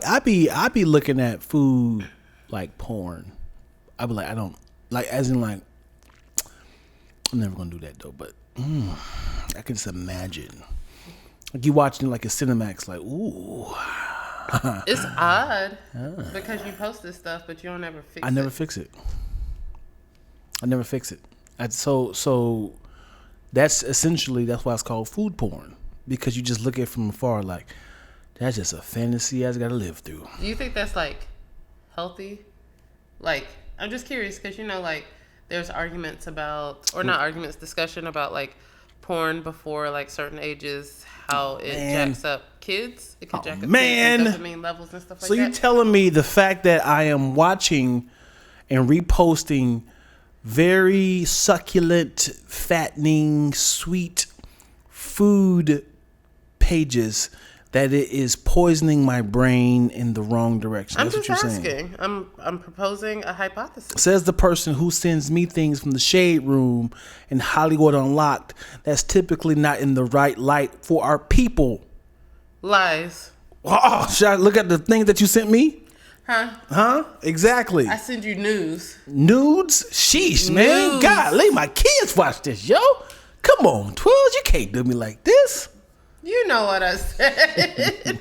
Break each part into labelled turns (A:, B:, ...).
A: I be looking at food like porn. I be like, I don't like, as in like, I'm never gonna do that though. But I can just imagine, like you watching like a Cinemax, like ooh.
B: It's odd because you post this stuff, but you don't ever fix it.
A: I never fix it. So that's why it's called food porn, because you just look at it from afar like that's just a fantasy I got to live through.
B: Do you think that's like healthy? Like, I'm just curious because like there's arguments about, or not arguments, discussion about like porn before like certain ages, how it jacks up kids. It could jack up kids and dopamine levels and stuff like that.
A: So you telling me the fact that I am watching and reposting very succulent, fattening, sweet food pages, that it is poisoning my brain in the wrong direction?
B: I'm
A: That's
B: just
A: what you're
B: asking.
A: saying.
B: I'm proposing a hypothesis.
A: Says the person who sends me things from the Shade Room and Hollywood Unlocked that's typically not in the right light for our people.
B: Lies.
A: Oh, should I look at the things that you sent me? Huh? Exactly.
B: I send you news.
A: Nudes? Sheesh, man.
B: Nudes.
A: Golly, my kids watch this, yo. Come on, Twills, you can't do me like this.
B: You know what I said.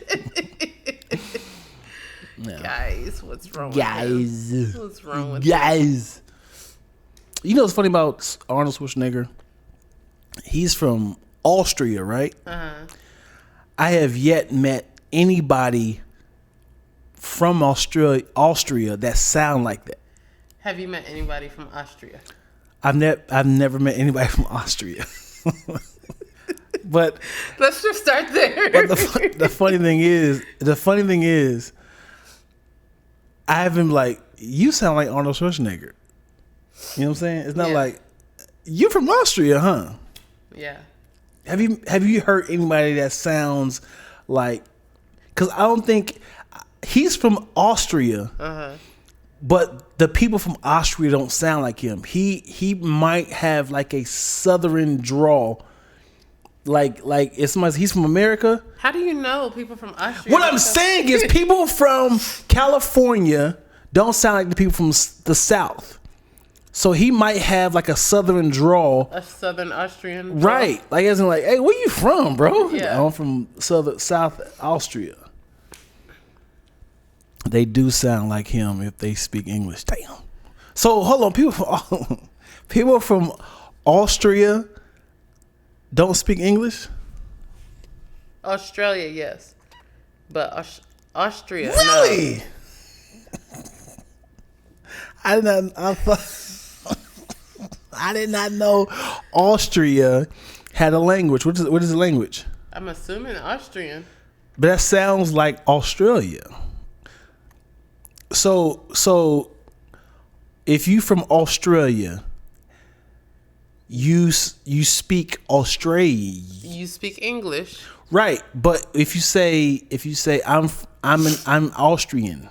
A: No.
B: Guys, what's wrong
A: Guys.
B: with him? What's wrong with
A: Guys. You know what's funny about Arnold Schwarzenegger? He's from Austria, right?
B: Uh-huh.
A: I have yet met anybody from Austria that sound like that.
B: Have you met anybody from Austria?
A: I've never met anybody from Austria. But
B: let's just start there.
A: But the funny thing is, I haven't like, you sound like Arnold Schwarzenegger. You know what I'm saying? It's not like, you're from Austria, huh?
B: Yeah.
A: Have you heard anybody that sounds like? Because I don't think he's from Austria. But the people from Austria don't sound like him. He might have like a southern drawl. Like it's somebody, he's from America.
B: How do you know people from Austria?
A: What I'm saying is people from California don't sound like the people from the South. So he might have like a southern drawl.
B: A southern Austrian drawl.
A: Right. Like as in like, hey, where you from, bro?
B: Yeah.
A: I'm from South Austria. They do sound like him if they speak English. Damn. So hold on, people from Austria don't speak English?
B: Australia, yes, but Austria,
A: really?
B: No.
A: I did not know Austria had a language. What is the language?
B: I'm assuming Austrian.
A: But that sounds like Australia. So if you from Australia, you speak Australian.
B: You speak English,
A: right? But if you say I'm Austrian,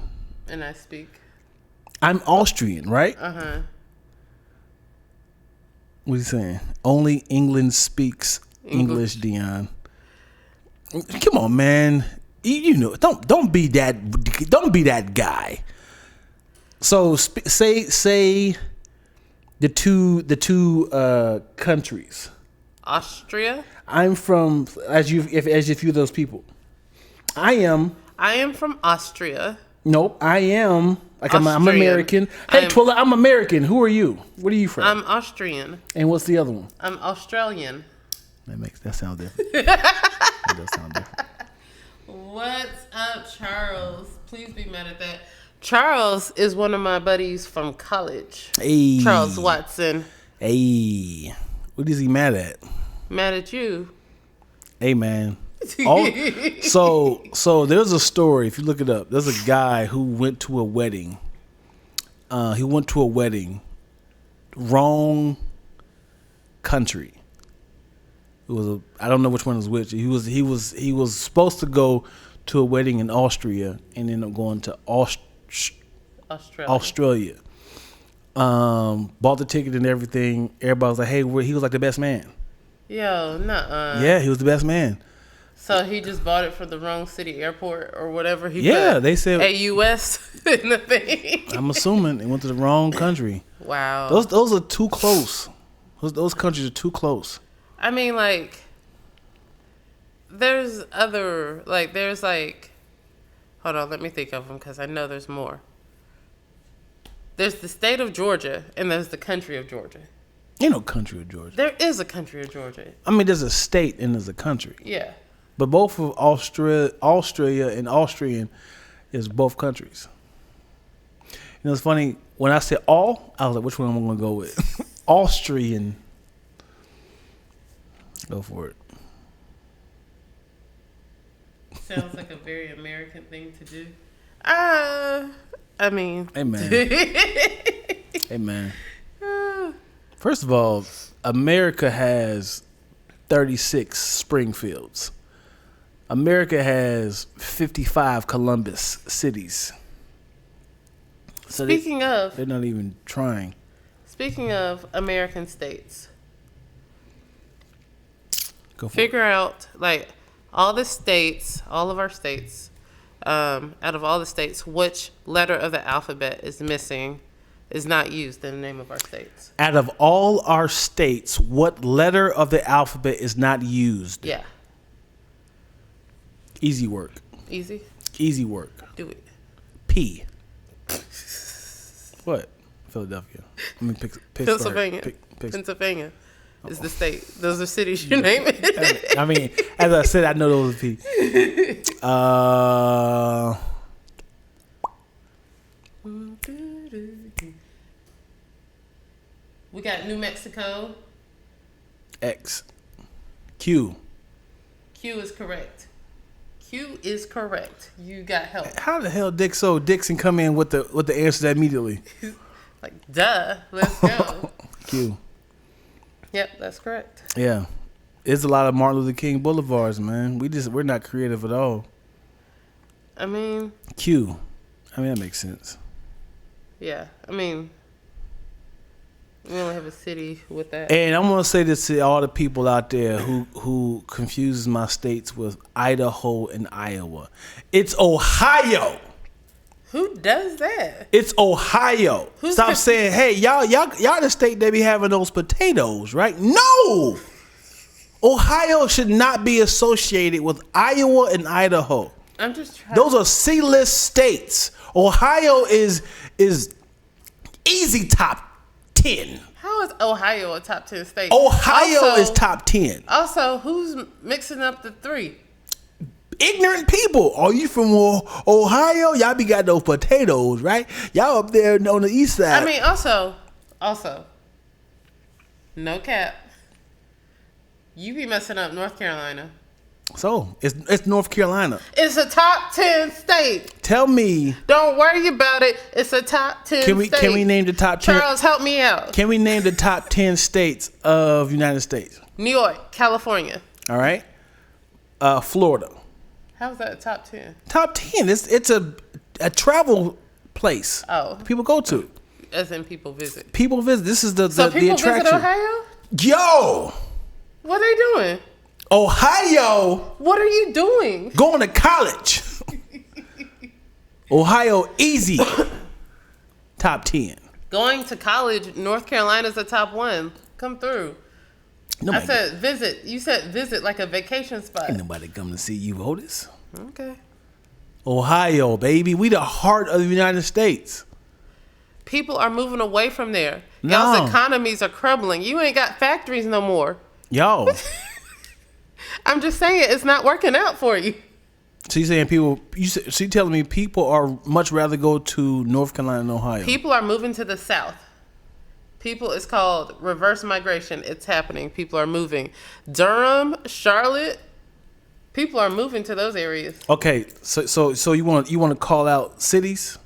B: and I speak,
A: I'm Austrian, right? What are you saying? Only England speaks English, Dion. Come on, man. You know, don't be that guy. So say the two countries.
B: Austria.
A: I'm from as if you're those people. I am
B: from Austria.
A: Nope, I am like I'm American. Hey, Twilla, I'm American. Who are you? Where are you from?
B: I'm Austrian.
A: And what's the other one?
B: I'm Australian.
A: That sounds different. That does sound different.
B: What's up, Charles? Please be mad at that. Charles is one of my buddies from college.
A: Hey.
B: Charles Watson.
A: Hey. What is he mad at?
B: Mad at you.
A: Hey, man. So there's a story, if you look it up. There's a guy who went to a wedding. Wrong country. It was I don't know which one was which. He was supposed to go to a wedding in Austria and ended up going to Australia. Bought the ticket and everything. Everybody was like, "Hey," he was like the best man.
B: Yo, nuh-uh.
A: Yeah, he was the best man.
B: So he just bought it for the wrong city airport or whatever.
A: They said
B: AUS in the thing.
A: I'm assuming it went to the wrong country.
B: Wow.
A: Those are too close. Those countries are too close.
B: I mean, like, there's hold on, let me think of them because I know there's more. There's the state of Georgia and there's the country of Georgia.
A: Ain't no country of Georgia.
B: There is a country of Georgia.
A: I mean, there's a state and there's a country.
B: Yeah.
A: But both of Australia and Austrian is both countries. You know, it's funny. When I said all, I was like, which one am I going to go with? Austrian. Go for it.
B: Sounds like a very American thing to do. I mean.
A: Hey, man. Hey, man. First of all, America has 36 Springfields. America has 55 Columbus cities. So they're not even trying.
B: Speaking of American states,
A: Figure
B: out, like, all the states, all of our states, out of all the states, which letter of the alphabet is missing, is not used in the name of our states.
A: Out of all our states, what letter of the alphabet is not used?
B: Yeah.
A: Easy work.
B: Easy?
A: Easy work.
B: Do it.
A: P. What? Philadelphia. I mean,
B: Pennsylvania. Pennsylvania is the state. Those are cities you name it.
A: I mean, as I said, I know those are P.
B: We got New Mexico.
A: X. Q.
B: Q is correct. Q is correct. You got help.
A: How the hell Dixon come in with the answer immediately?
B: Like, duh. Let's go.
A: Q.
B: Yep, that's correct.
A: Yeah. It's a lot of Martin Luther King boulevards, man. We're not creative at all.
B: I mean.
A: Q. I mean, that makes sense.
B: Yeah. I mean, we only have a city with that.
A: And I'm gonna say this to all the people out there who confuses my states with Idaho and Iowa. It's Ohio.
B: Who does that?
A: It's Ohio. Stop saying, hey, y'all the state that be having those potatoes, right? No. Ohio should not be associated with Iowa and Idaho.
B: I'm just trying.
A: Those are C-list states. Ohio is easy top 10.
B: How is Ohio a top 10 state?
A: Ohio is top 10.
B: Also, who's mixing up the three?
A: Ignorant people. Are you from Ohio? Y'all be got those potatoes, right? Y'all up there on the east side.
B: I mean, also, no cap. You be messing up North Carolina.
A: So, it's North Carolina.
B: It's a top 10 state.
A: Tell me.
B: Don't worry about it. It's a top 10 state.
A: Can we name the top 10?
B: Charles, help me out.
A: Can we name the top 10 states of United States?
B: New York, California.
A: All right. Florida.
B: How's that top 10?
A: Top 10. It's a travel place.
B: Oh.
A: People go to.
B: As in people visit.
A: People visit. This is the attraction.
B: Visit Ohio?
A: Yo.
B: What are they doing?
A: Ohio.
B: What are you doing?
A: Going to college. Ohio, easy. Top 10.
B: Going to college, North Carolina's the top 1. Come through.
A: Nobody
B: I said visit. You said visit like a vacation spot.
A: Ain't nobody come to see you, Otis.
B: Okay.
A: Ohio, baby. We the heart of the United States.
B: People are moving away from there.
A: No.
B: Y'all's economies are crumbling. You ain't got factories no more.
A: Yo.
B: I'm just saying it's not working out for you.
A: So you saying people? So you telling me people are much rather go to North Carolina and Ohio?
B: People are moving to the South. It's called reverse migration. It's happening. People are moving. Durham, Charlotte. People are moving to those areas.
A: Okay, so you want to call out cities?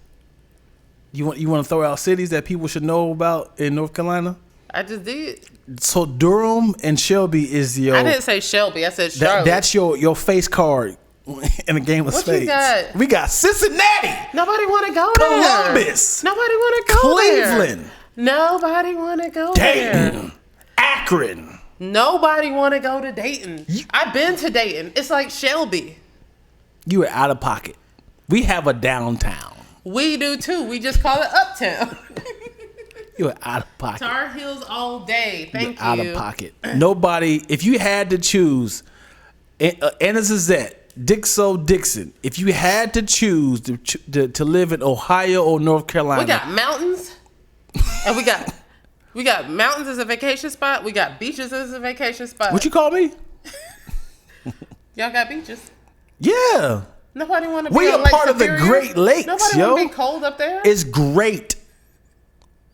A: You want to throw out cities that people should know about in North Carolina?
B: I just did.
A: So Durham and Shelby is your.
B: I didn't say Shelby. I said Charlotte.
A: That's your face card in a game of
B: what
A: spades.
B: You got?
A: We got Cincinnati.
B: Nobody want to go there.
A: Columbus.
B: Nobody want to go there.
A: Cleveland.
B: Nobody want to go
A: Dayton.
B: there.
A: Akron.
B: Nobody want to go to Dayton. I've been to Dayton. It's like Shelby.
A: You are out of pocket. We have a downtown.
B: We do too. We just call it Uptown.
A: You are out of pocket.
B: Tar Heels all day. Thank you.
A: Out of pocket. Nobody. If you had to choose, Anna Zazette, Dixo Dixon. If you had to choose to live in Ohio or North Carolina,
B: we got mountains, and we got mountains as a vacation spot. We got beaches as a vacation spot.
A: What you call me?
B: Y'all got beaches.
A: Yeah.
B: Nobody want to be
A: We
B: on
A: are
B: Lake
A: part
B: Superior.
A: of the Great Lakes,
B: Nobody
A: yo.
B: want to be cold up there.
A: It's great.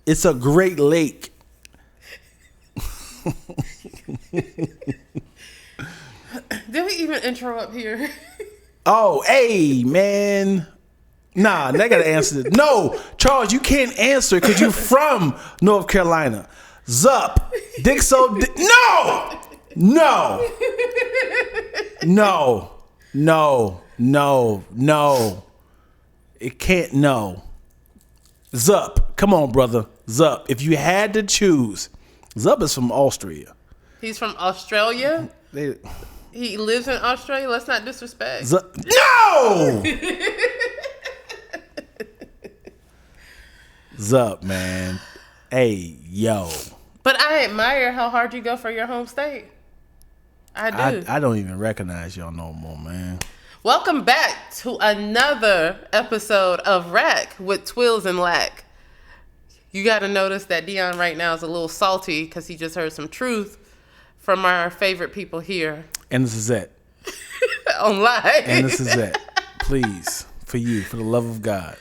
A: It's a great lake.
B: Did we even intro up here?
A: Oh, hey, man. Nah, they gotta answer this. No, Charles, you can't answer because you're from North Carolina. Zup, Dixo, no, no, no, no, no, no. It can't. No. Zup, come on, brother. Zup, if you had to choose, Zup is from Austria.
B: He's from Australia. He lives in Australia. Let's not disrespect.
A: No! Zup, man. Hey, yo.
B: But I admire how hard you go for your home state. I do.
A: I don't even recognize y'all no more, man.
B: Welcome back to another episode of RAC with Twills and Lack. You got to notice that Dion right now is a little salty because he just heard some truth from our favorite people here.
A: And this is it.
B: On live.
A: And this is it. Please, for you, for the love of God.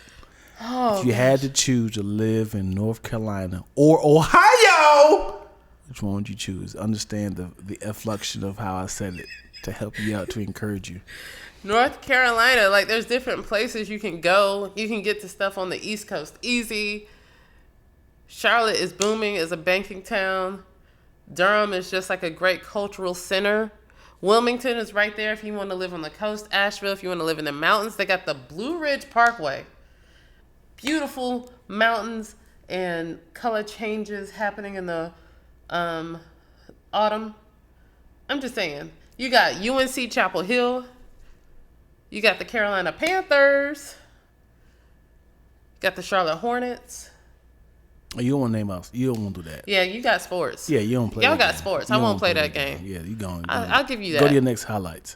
B: Oh,
A: if you had to choose to live in North Carolina or Ohio, which one would you choose? Understand the inflection of how I said it to help you out, to encourage you.
B: North Carolina, like there's different places you can go. You can get to stuff on the East Coast easy. Charlotte is booming as a banking town. Durham is just like a great cultural center. Wilmington is right there if you want to live on the coast. Asheville, if you want to live in the mountains. They got the Blue Ridge Parkway. Beautiful mountains and color changes happening in the autumn. I'm just saying. You got UNC Chapel Hill. You got the Carolina Panthers. You got the Charlotte Hornets.
A: You don't want to name us. You don't want to do that.
B: Yeah, you got sports.
A: Yeah, you don't play.
B: Y'all got sports. I won't play that game.
A: Yeah, you going.
B: I'll give you that.
A: Go to your next highlights.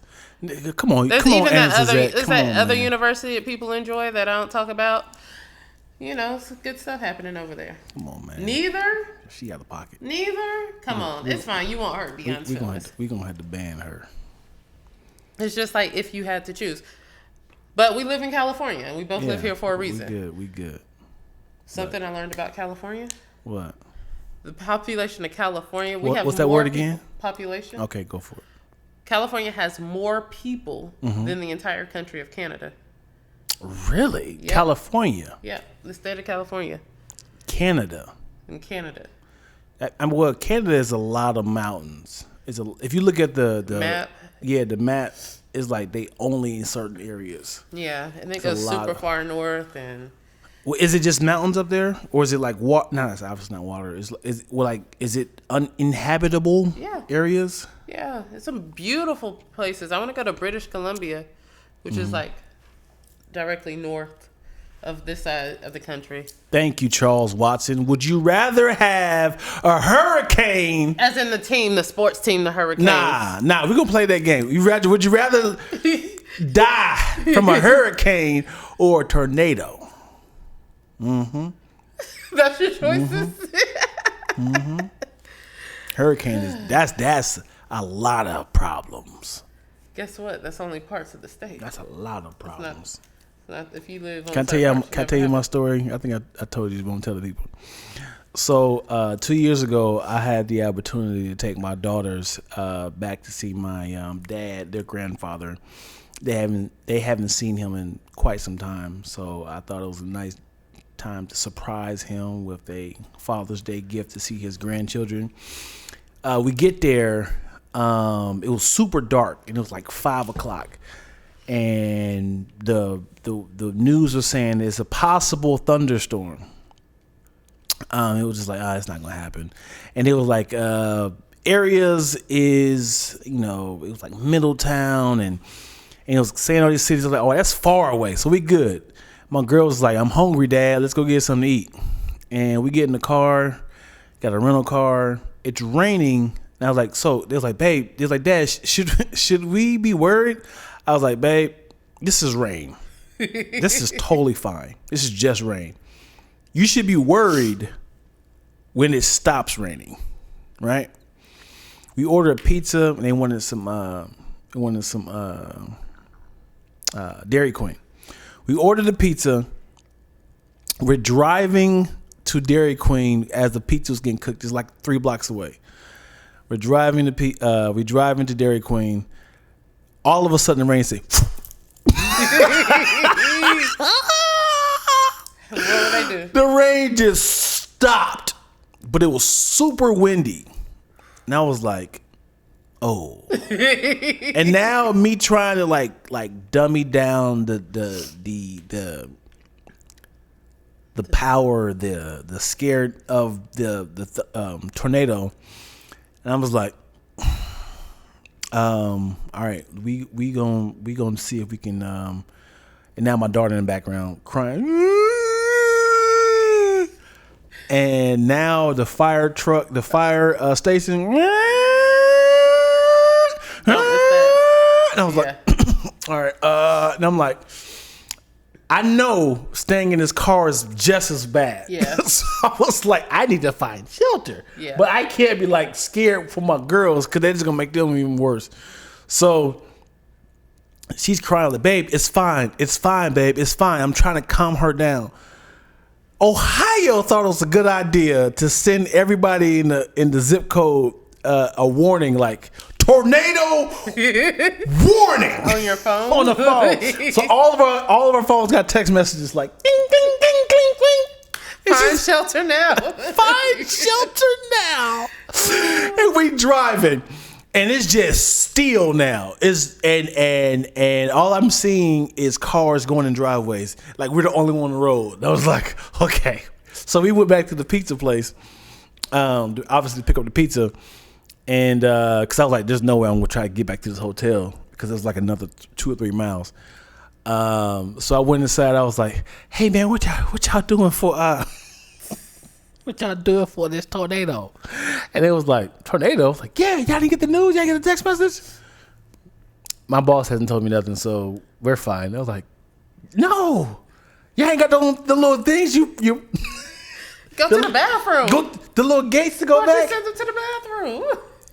A: Come on,
B: There's
A: come
B: even
A: on,
B: that other.
A: Anzazette.
B: Is
A: Come
B: that
A: on,
B: other
A: man.
B: university that people enjoy that I don't talk about? You know, some good stuff happening over there.
A: Come on, man.
B: Neither.
A: She out of pocket.
B: Neither. Come on, it's fine. You won't hurt Dion's feelings.
A: We gonna have to ban her.
B: It's just like if you had to choose. But we live in California, and we both live here for a reason.
A: We good.
B: Something I learned about California.
A: What?
B: The population of California.
A: What's that word again?
B: Population.
A: Okay, go for it.
B: California has more people than the entire country of Canada.
A: Really?
B: Yep.
A: California?
B: Yeah, the state of California.
A: Canada.
B: In Canada.
A: Well, Canada is a lot of mountains. If you look at the
B: map.
A: Yeah, the map is like they only in certain areas.
B: Yeah, and it goes super far north and.
A: Well, is it just mountains up there, or is it like water? No, it's obviously not water. Is it uninhabitable areas?
B: Yeah, it's some beautiful places. I want to go to British Columbia, which is like directly north of this side of the country.
A: Thank you, Charles Watson. Would you rather have a hurricane?
B: As in the sports team, the Hurricanes.
A: Nah, we're gonna play that game. Would you rather die from a hurricane or a tornado?
B: That's your choices.
A: Hurricane is that's a lot of problems.
B: Guess what? That's only parts of the state.
A: That's a lot of problems.
B: Not if you live on.
A: Can I tell you my story? I think I told you, but I'm telling people. So 2 years ago, I had the opportunity to take my daughters back to see my dad, their grandfather. They haven't seen him in quite some time, so I thought it was a nice time to surprise him with a Father's Day gift to see his grandchildren. We get there, it was super dark, and it was like 5:00, and the news was saying it's a possible thunderstorm. It was just like, it's not gonna happen, and it was like areas is, it was like Middletown and it was saying all these cities. I was like, oh, that's far away, so we good. My girl was like, I'm hungry, Dad. Let's go get something to eat. And we get in the car, got a rental car. It's raining. And I was like, so they was like, babe, they was like, Dad, should we be worried? I was like, babe, this is rain. This is totally fine. This is just rain. You should be worried when it stops raining, right? We ordered a pizza and they wanted some Dairy Queen. We ordered the pizza. We're driving to Dairy Queen as the pizza was getting cooked. It's like 3 blocks away. We're driving to Dairy Queen. All of a sudden, the rain said.
B: What did I do?
A: The rain just stopped, but it was super windy, and I was like, "Oh!" And now me trying to like dummy down the power, the scare of the tornado, and I was like, all right, we gonna see if we can." And now my daughter in the background crying. And now the fire truck, the fire station. And I was like, all right. And I'm like, I know staying in this car is just as bad.
B: Yeah.
A: So I was like, I need to find shelter.
B: Yeah.
A: But I can't be like scared for my girls because they're just going to make them even worse. So she's crying like, babe, it's fine. It's fine, babe. It's fine. I'm trying to calm her down. Ohio thought it was a good idea to send everybody in the zip code a warning like tornado warning
B: on your phone.
A: On the phone. So all of our phones got text messages like ding ding ding ding ding.
B: Find shelter now.
A: Find shelter now. And we driving. And it's just still now. And all I'm seeing is cars going in driveways. Like we're the only one on the road. And I was like, okay. So we went back to the pizza place, obviously to pick up the pizza. And because I was like, there's no way I'm gonna try to get back to this hotel because it was like another 2 or 3 miles. So I went inside. I was like, hey man, what y'all doing for what y'all doing for this tornado? And it was like, tornado? I was like, yeah, y'all didn't get the news? Y'all get the text message? My boss hasn't told me nothing, so we're fine. I was like, no. Y'all ain't got the little things you
B: Go to the bathroom.
A: The little gates to go
B: Why'd
A: back?
B: you send them to the bathroom?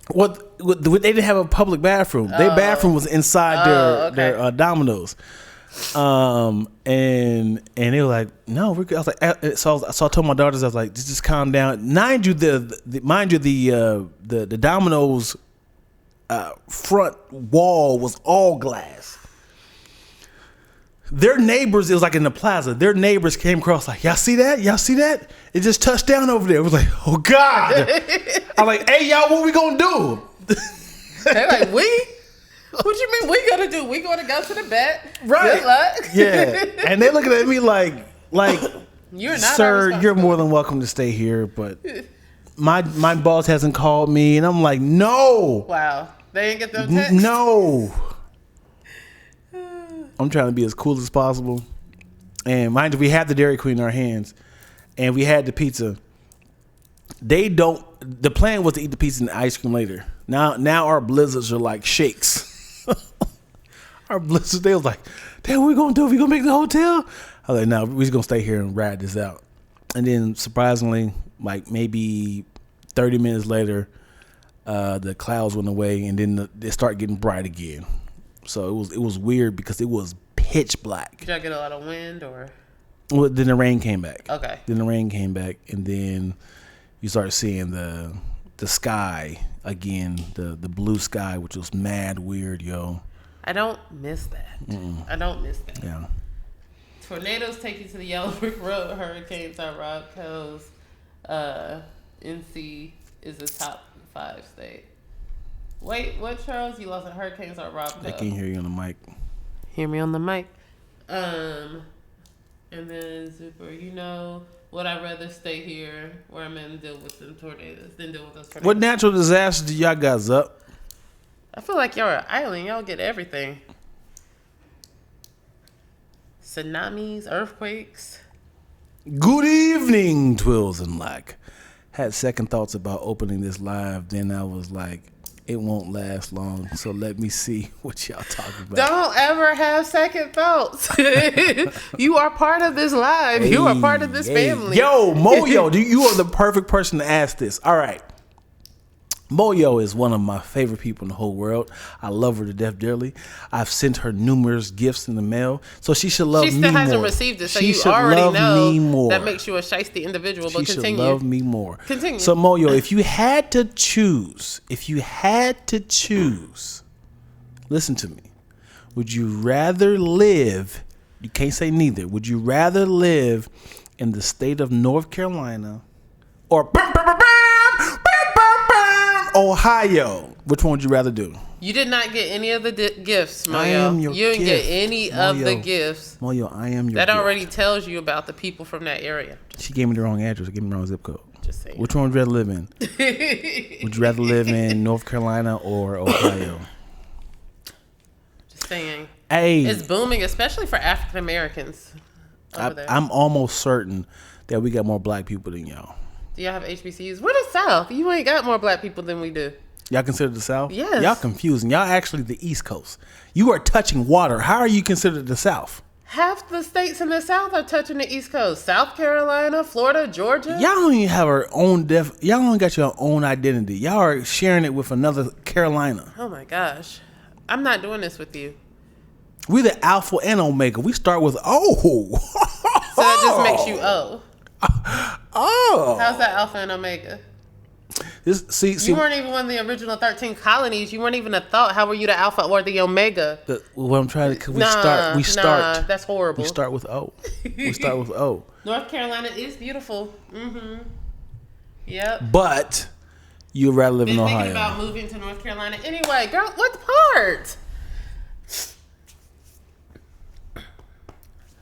A: What they didn't have a public bathroom. Their bathroom was inside their Domino's. And they were like, no, we're good. I was like, so I told my daughters, I was like, just calm down. Mind you, the Domino's front wall was all glass. Their neighbors, it was like in the plaza. Their neighbors came across like, y'all see that? Y'all see that? It just touched down over there. It was like, oh God. I'm like, hey y'all, what we gonna do?
B: They're like, we? What you mean we gonna do? We gonna go to the vet?
A: Right.
B: Good luck.
A: Yeah. And they looking at me like
B: you're not
A: sir, you're more than welcome to stay here, but my boss hasn't called me, and I'm like, no.
B: Wow. They ain't get them texts?
A: No. I'm trying to be as cool as possible. And mind you, we had the Dairy Queen in our hands, and we had the pizza. The plan was to eat the pizza and the ice cream later. Now our blizzards are like shakes. Our blizzards, they was like, damn, what we gonna do? We gonna make the hotel? I was like, no, we're just gonna stay here and ride this out. And then surprisingly, like maybe 30 minutes later, the clouds went away, and then they started getting bright again. So it was weird because it was pitch black.
B: Did y'all get a lot of wind or?
A: Well, then the rain came back.
B: Okay.
A: Then the rain came back, and then you start seeing the sky again, the blue sky, which was mad weird, yo.
B: I don't miss that. I don't miss that.
A: Yeah.
B: Tornadoes take you to the Yellow Brick Road. Hurricanes are rock coast. NC is a top 5 state. Wait, what, Charles? You lost in hurricanes are rock coast.
A: I can't hear you on the mic.
B: Hear me on the mic. And then Super, you know, would I rather stay here where I'm in and deal with the tornadoes than deal with those tornadoes?
A: What natural disasters do y'all guys up?
B: I feel like y'all are an island. Y'all get everything. Tsunamis, earthquakes.
A: Good evening, Twills and Lack. Had second thoughts about opening this live. Then I was like, it won't last long. So let me see what y'all talking about.
B: Don't ever have second thoughts. You are part of this live. You are part of this family.
A: Yo, Moyo, you are the perfect person to ask this. All right. Moyo is one of my favorite people in the whole world. I love her to death dearly. I've sent her numerous gifts in the mail, so she should love me more.
B: She still hasn't received it, so you already know that makes you a shiesty individual. But continue.
A: She should love me more.
B: Continue.
A: So Moyo, if you had to choose, listen to me. Would you rather live? You can't say neither. Would you rather live in the state of North Carolina or Ohio? Which one would you rather do?
B: You did not get any of the gifts, Moyo. You didn't get any of the gifts.
A: Moyo, I am your
B: That
A: gift.
B: already tells you about the people from that area.
A: She gave me the wrong address. Gave me the wrong zip code.
B: Just saying.
A: Which one would you rather live in? Would you rather live in North Carolina or Ohio?
B: Just saying.
A: Hey,
B: it's booming, especially for African Americans over there.
A: I'm almost certain that we got more black people than y'all.
B: Do y'all have HBCUs? We're the South. You ain't got more black people than we do.
A: Y'all consider the South?
B: Yes.
A: Y'all confusing. Y'all actually the East Coast. You are touching water. How are you considered the South?
B: Half the states in the South are touching the East Coast. South Carolina, Florida, Georgia.
A: Y'all don't even have our own y'all don't got your own identity. Y'all are sharing it with another Carolina.
B: Oh my gosh. I'm not doing this with you.
A: We the Alpha and Omega. We start with O.
B: So that just makes you O.
A: Oh.
B: How's that Alpha and Omega?
A: See,
B: you weren't even one of the original 13 colonies. You weren't even a thought. How were you the Alpha or the Omega?
A: What I'm trying to, we start.
B: That's horrible.
A: We start with O.
B: North Carolina is beautiful. Mm-hmm. Yep.
A: But you'd rather live in Ohio.
B: Thinking about moving to North Carolina. Anyway, girl, what part?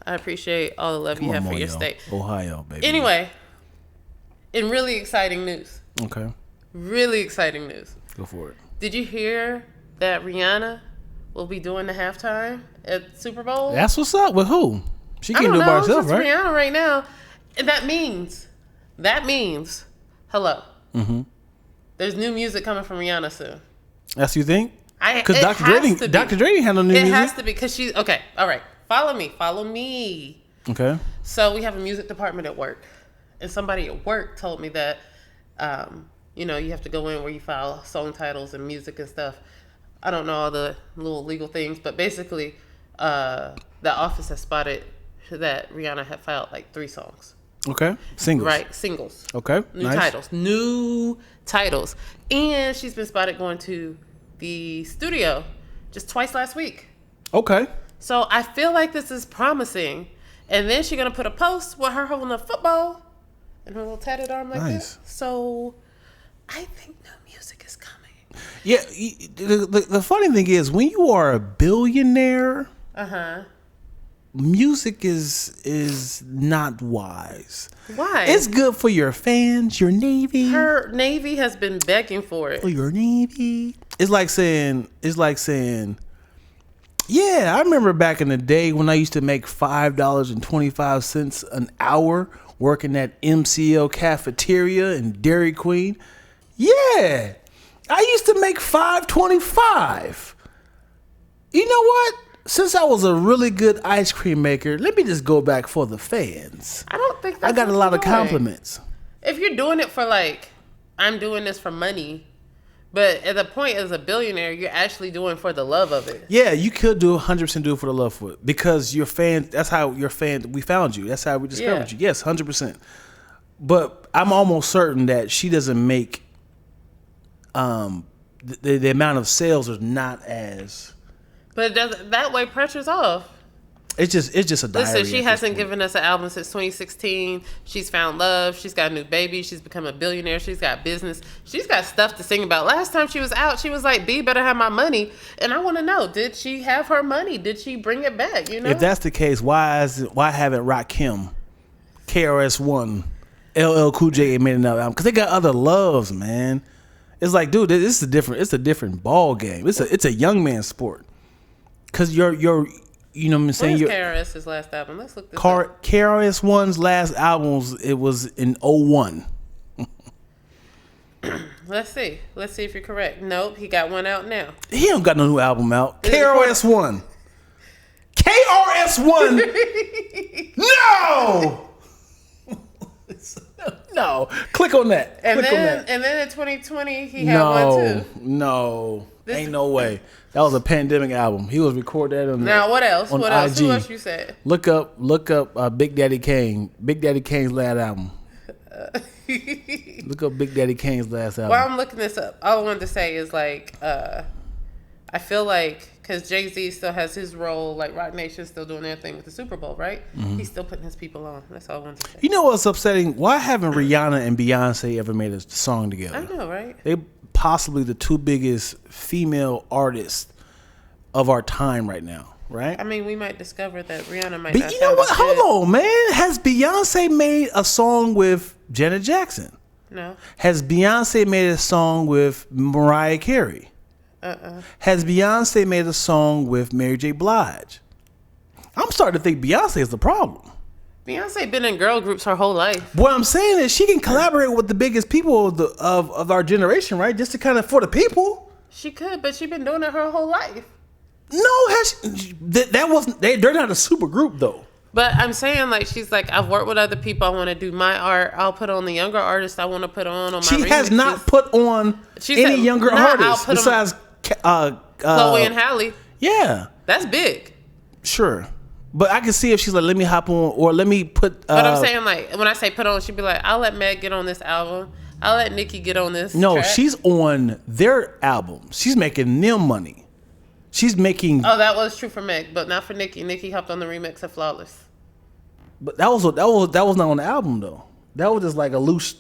B: I appreciate all the love you have for your state.
A: Ohio, baby.
B: Anyway, in really exciting news.
A: Okay.
B: Really exciting news.
A: Go for it.
B: Did you hear that Rihanna will be doing the halftime at Super Bowl?
A: That's what's up. With who? She can't do it by herself, right?
B: Rihanna right now. And that means, hello. Mm-hmm. There's new music coming from Rihanna soon.
A: That's what you think? Because Dr. Dre didn't have no new music.
B: It has to be because she's, okay, all right. Follow me.
A: Okay.
B: So we have a music department at work. And somebody at work told me that, you have to go in where you file song titles and music and stuff. I don't know all the little legal things, but basically, the office has spotted that Rihanna had filed like 3 songs.
A: Okay. Singles.
B: Right. Singles.
A: Okay.
B: New titles. And she's been spotted going to the studio just twice last week.
A: Okay.
B: So I feel like this is promising. And then she's going to put a post with her holding a football and her little tatted arm like this. So I think new music is coming.
A: Yeah. The funny thing is, when you are a billionaire, music is not wise.
B: Why?
A: It's good for your fans, your Navy.
B: Her Navy has been begging for it.
A: For your Navy. It's like saying, yeah, I remember back in the day when I used to make $5.25 an hour working at MCL Cafeteria and Dairy Queen. Yeah, I used to make $5.25. You know what? Since I was a really good ice cream maker, let me just go back for the fans.
B: I don't think that's
A: I got a lot of compliments.
B: If you're doing it for I'm doing this for money. But at the point as a billionaire, you're actually doing for the love of it. Yeah,
A: you could 100% do it for the love of it. Because your fan, that's how your fan, we found you. That's how we discovered you. Yes, 100%. But I'm almost certain that she doesn't make, the amount of sales are not as.
B: But that way pressure's off.
A: It's just a diary.
B: Listen, she hasn't given us an album since 2016. She's found love. She's got a new baby. She's become a billionaire. She's got business. She's got stuff to sing about. Last time she was out, she was like, "B better have my money." And I want to know, did she have her money? Did she bring it back? You know,
A: if that's the case, why haven't Rakim, KRS-One, LL Cool J ain't made another album? Because they got other loves, man. It's like, dude, it's a different ball game. It's a young man sport. Because you're you know what I'm saying?
B: When's KRS's last album? Let's look this up.
A: KRS-One's last album, it was in 01.
B: Let's see if you're correct. Nope, he got one out now.
A: He don't got no new album out. KRS-One. KRS-One. No. No. Click on that.
B: And then in 2020 he had one too.
A: No. Ain't no way. That was a pandemic album. He was recording that on
B: Now what else?
A: On
B: what else?
A: IG.
B: Who else you said?
A: Look up Big Daddy Kane. Big Daddy Kane's last album. Look up Big Daddy Kane's last album.
B: While I'm looking this up, all I wanted to say is like I feel like because Jay-Z still has his role, like Roc Nation's still doing their thing with the Super Bowl, right? Mm-hmm. He's still putting his people on. That's all I wanted to say.
A: You know what's upsetting? Why haven't Rihanna and Beyonce ever made a song together?
B: I know, right?
A: They possibly the two biggest female artists of our time right now, right?
B: I mean, we might discover that Rihanna might
A: but
B: not
A: you know what?
B: sound
A: Hold on, man. Has Beyonce made a song with Janet Jackson?
B: No.
A: Has Beyonce made a song with Mariah Carey? Has Beyonce made a song with Mary J. Blige? I'm starting to think Beyonce is the problem.
B: Beyonce been in girl groups her whole life.
A: What I'm saying is she can collaborate with the biggest people of our generation, right? Just to kind of for the people.
B: She could, but she been doing it her whole life.
A: No, that wasn't. They're not a super group though.
B: But I'm saying, like, she's like, I've worked with other people. I want to do my art. I'll put on the younger artists I want to put on my
A: She
B: remixes.
A: has not put on any younger artists besides
B: Chloe and Halle.
A: Yeah,
B: that's big.
A: Sure. But I can see if she's like, let me hop on or let me put.
B: But I'm saying, like, when I say put on, she'd be like, I'll let Meg get on this album. I'll let Nicki get on this.
A: No,
B: track.
A: she's on their album. She's making them money. She's making.
B: Oh, that was true for Meg, but not for Nicki. Nicki hopped on the remix of Flawless.
A: But that was not on the album though. That was just like a loose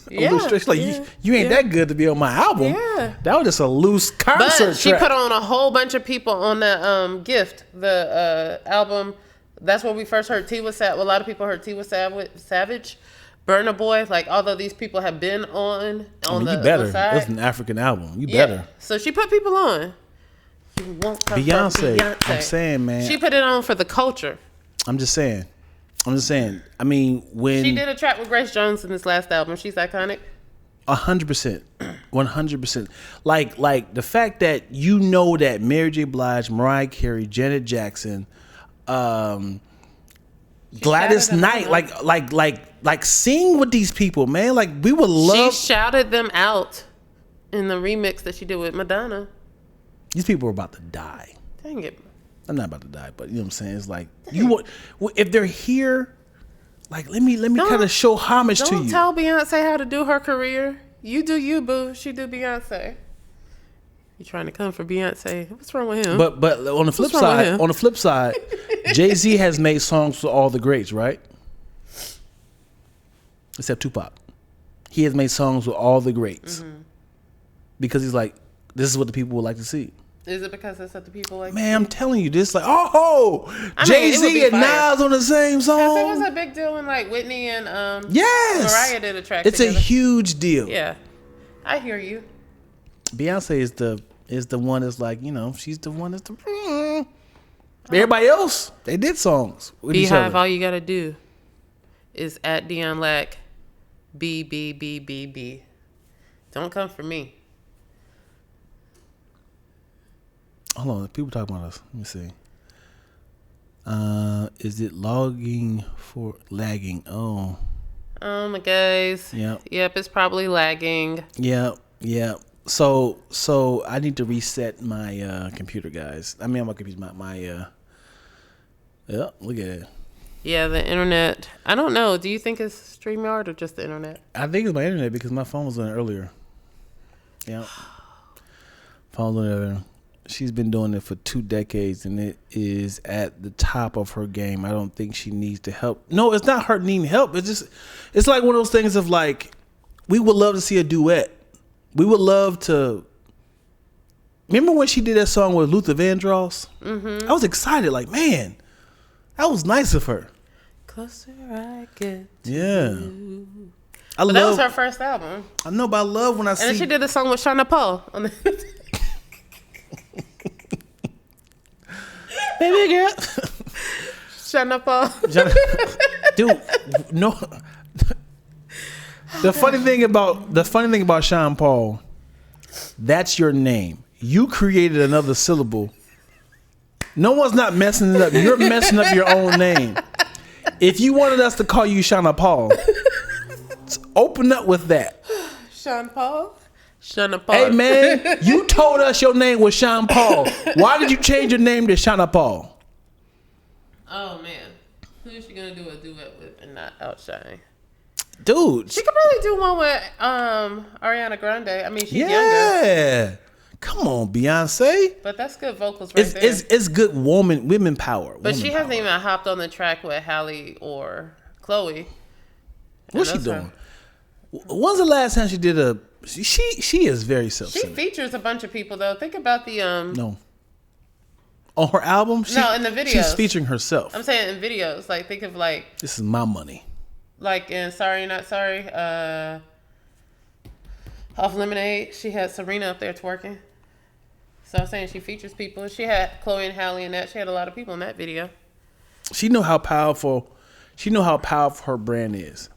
A: stretch. Like you ain't that good to be on my album.
B: Yeah.
A: That was just a loose concert
B: But she
A: track.
B: put on a whole bunch of people on the Gift, the album. That's where we first heard Tiwa Savage. Well, a lot of people heard Tiwa Savage, Burna Boy. Like, although these people have been on the
A: better.
B: side.
A: It's an African album. You better.
B: So she put people on. You won't come
A: Beyonce.
B: from Beyonce.
A: I'm saying, man.
B: She put it on for the culture.
A: I'm just saying. I mean, when
B: She did a track with Grace Jones in this last album. She's iconic.
A: 100%, 100%. Like the fact that you know that Mary J. Blige, Mariah Carey, Janet Jackson, Gladys Knight, like sing with these people, man. Like we would love.
B: She shouted them out in the remix that she did with Madonna.
A: These people are about to die.
B: Dang it.
A: I'm not about to die, but you know what I'm saying. It's like you want if they're here. Like let me kind of show homage to you.
B: Don't tell Beyonce how to do her career. You do you, boo. She do Beyonce. You trying to come for Beyonce? What's wrong with him?
A: But on the flip side, Jay-Z has made songs with all the greats, right? Except Tupac. He has made songs with all the greats because he's like, this is what the people would like to see.
B: Is it because that's what the people like?
A: Man, I'm telling you this. Like, Jay-Z and Nas on the same song.
B: Because it was a big deal when like Whitney and Mariah did a track.
A: It's together. A huge deal.
B: Yeah, I hear you.
A: Beyonce is the one that's like, you know, she's the one that's the. Everybody else, they did songs with each other.
B: Beehive, all you gotta do is at Dion Lack, B. Don't come for me.
A: Hold on, people talking about us. Let me see. Is it lagging? Oh.
B: Oh my guys.
A: Yep,
B: it's probably lagging.
A: Yep. So I need to reset my computer, guys. I mean, my computer, my yeah, look at it.
B: Yeah, the internet. I don't know. Do you think it's StreamYard or just the internet?
A: I think it's my internet because my phone was on it earlier. Yeah. Phone was on it earlier. She's been doing it for 2 decades, and it is at the top of her game. I don't think she needs to help. No, it's not her needing help. It's like one of those things of like, we would love to see a duet. We would love to. Remember when she did that song with Luther Vandross? Mm-hmm. I was excited, like, man, that was nice of her.
B: Closer I get to
A: yeah.
B: you.
A: That
B: was her first album.
A: I know, but I love when I see.
B: And then she did the song with Shauna Paul on the.
A: Baby girl.
B: Shauna Paul.
A: Dude, no. The funny thing about Sean Paul, that's your name. You created another syllable. No one's not messing it up. You're messing up your own name. If you wanted us to call you Shauna Paul, open up with that.
B: Sean Paul? Shauna Paul.
A: Hey, man, you told us your name was Sean Paul. Why did you change your name to Shauna Paul?
B: Oh, man. Who is she going to do a duet with and not outshine?
A: Dude.
B: She could probably do one with Ariana Grande. I mean, she's younger.
A: Yeah. Come on, Beyonce.
B: But that's good vocals right there.
A: It's good women power.
B: But she hasn't even hopped on the track with Halle or Chloe.
A: What's she doing? When's the last time she did a... She is very self-centered.
B: She features a bunch of people, though. Think about the...
A: No. On her album?
B: No, in the videos.
A: She's featuring herself.
B: I'm saying in videos. Like, think of like...
A: This is my money.
B: Like in Sorry Not Sorry, off Lemonade, she had Serena up there twerking. So I'm saying she features people. She had Chloe and Halle in that. She had a lot of people in that video.
A: She know how powerful her brand is.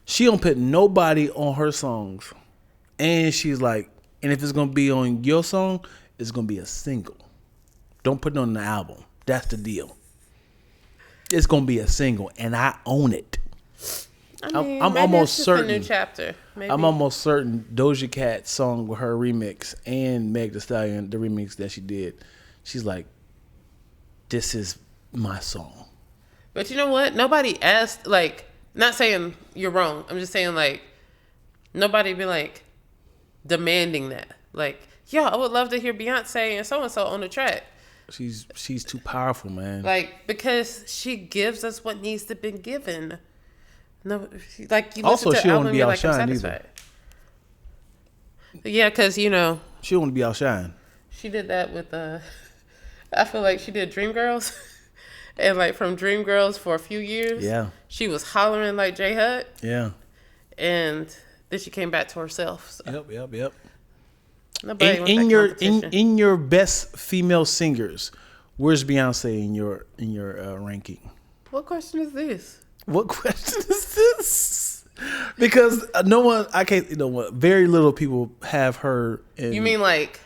A: She don't put nobody on her songs. And she's like, and if it's going to be on your song, it's going to be a single. Don't put it on the album. That's the deal. It's going to be a single, and I own it.
B: I mean,
A: I'm almost certain.
B: A new chapter. Maybe.
A: I'm almost certain Doja Cat's song with her remix and Meg Thee Stallion, the remix that she did, she's like, this is my song.
B: But you know what? Nobody asked, like, not saying you're wrong. I'm just saying, like, nobody be like demanding that. Like, yo, I would love to hear Beyonce and so-and-so on the track.
A: She's too powerful, man.
B: Like, because she gives us what needs to be given. No, like, you listen
A: also,
B: to
A: she
B: the
A: don't
B: album,
A: want to be
B: you're like, I'm
A: outshined
B: satisfied. Yeah, because, you know.
A: She don't want to be outshined.
B: She did that with, I feel like she did Dreamgirls. And, like, from Dreamgirls for a few years.
A: Yeah.
B: She was hollering like J Hud.
A: Yeah.
B: And then she came back to herself. So.
A: Yep.
B: Nobody wants that competition.
A: In your best female singers, where's Beyonce in your ranking?
B: What question is this?
A: What question is this? Because very little people have her.
B: You mean like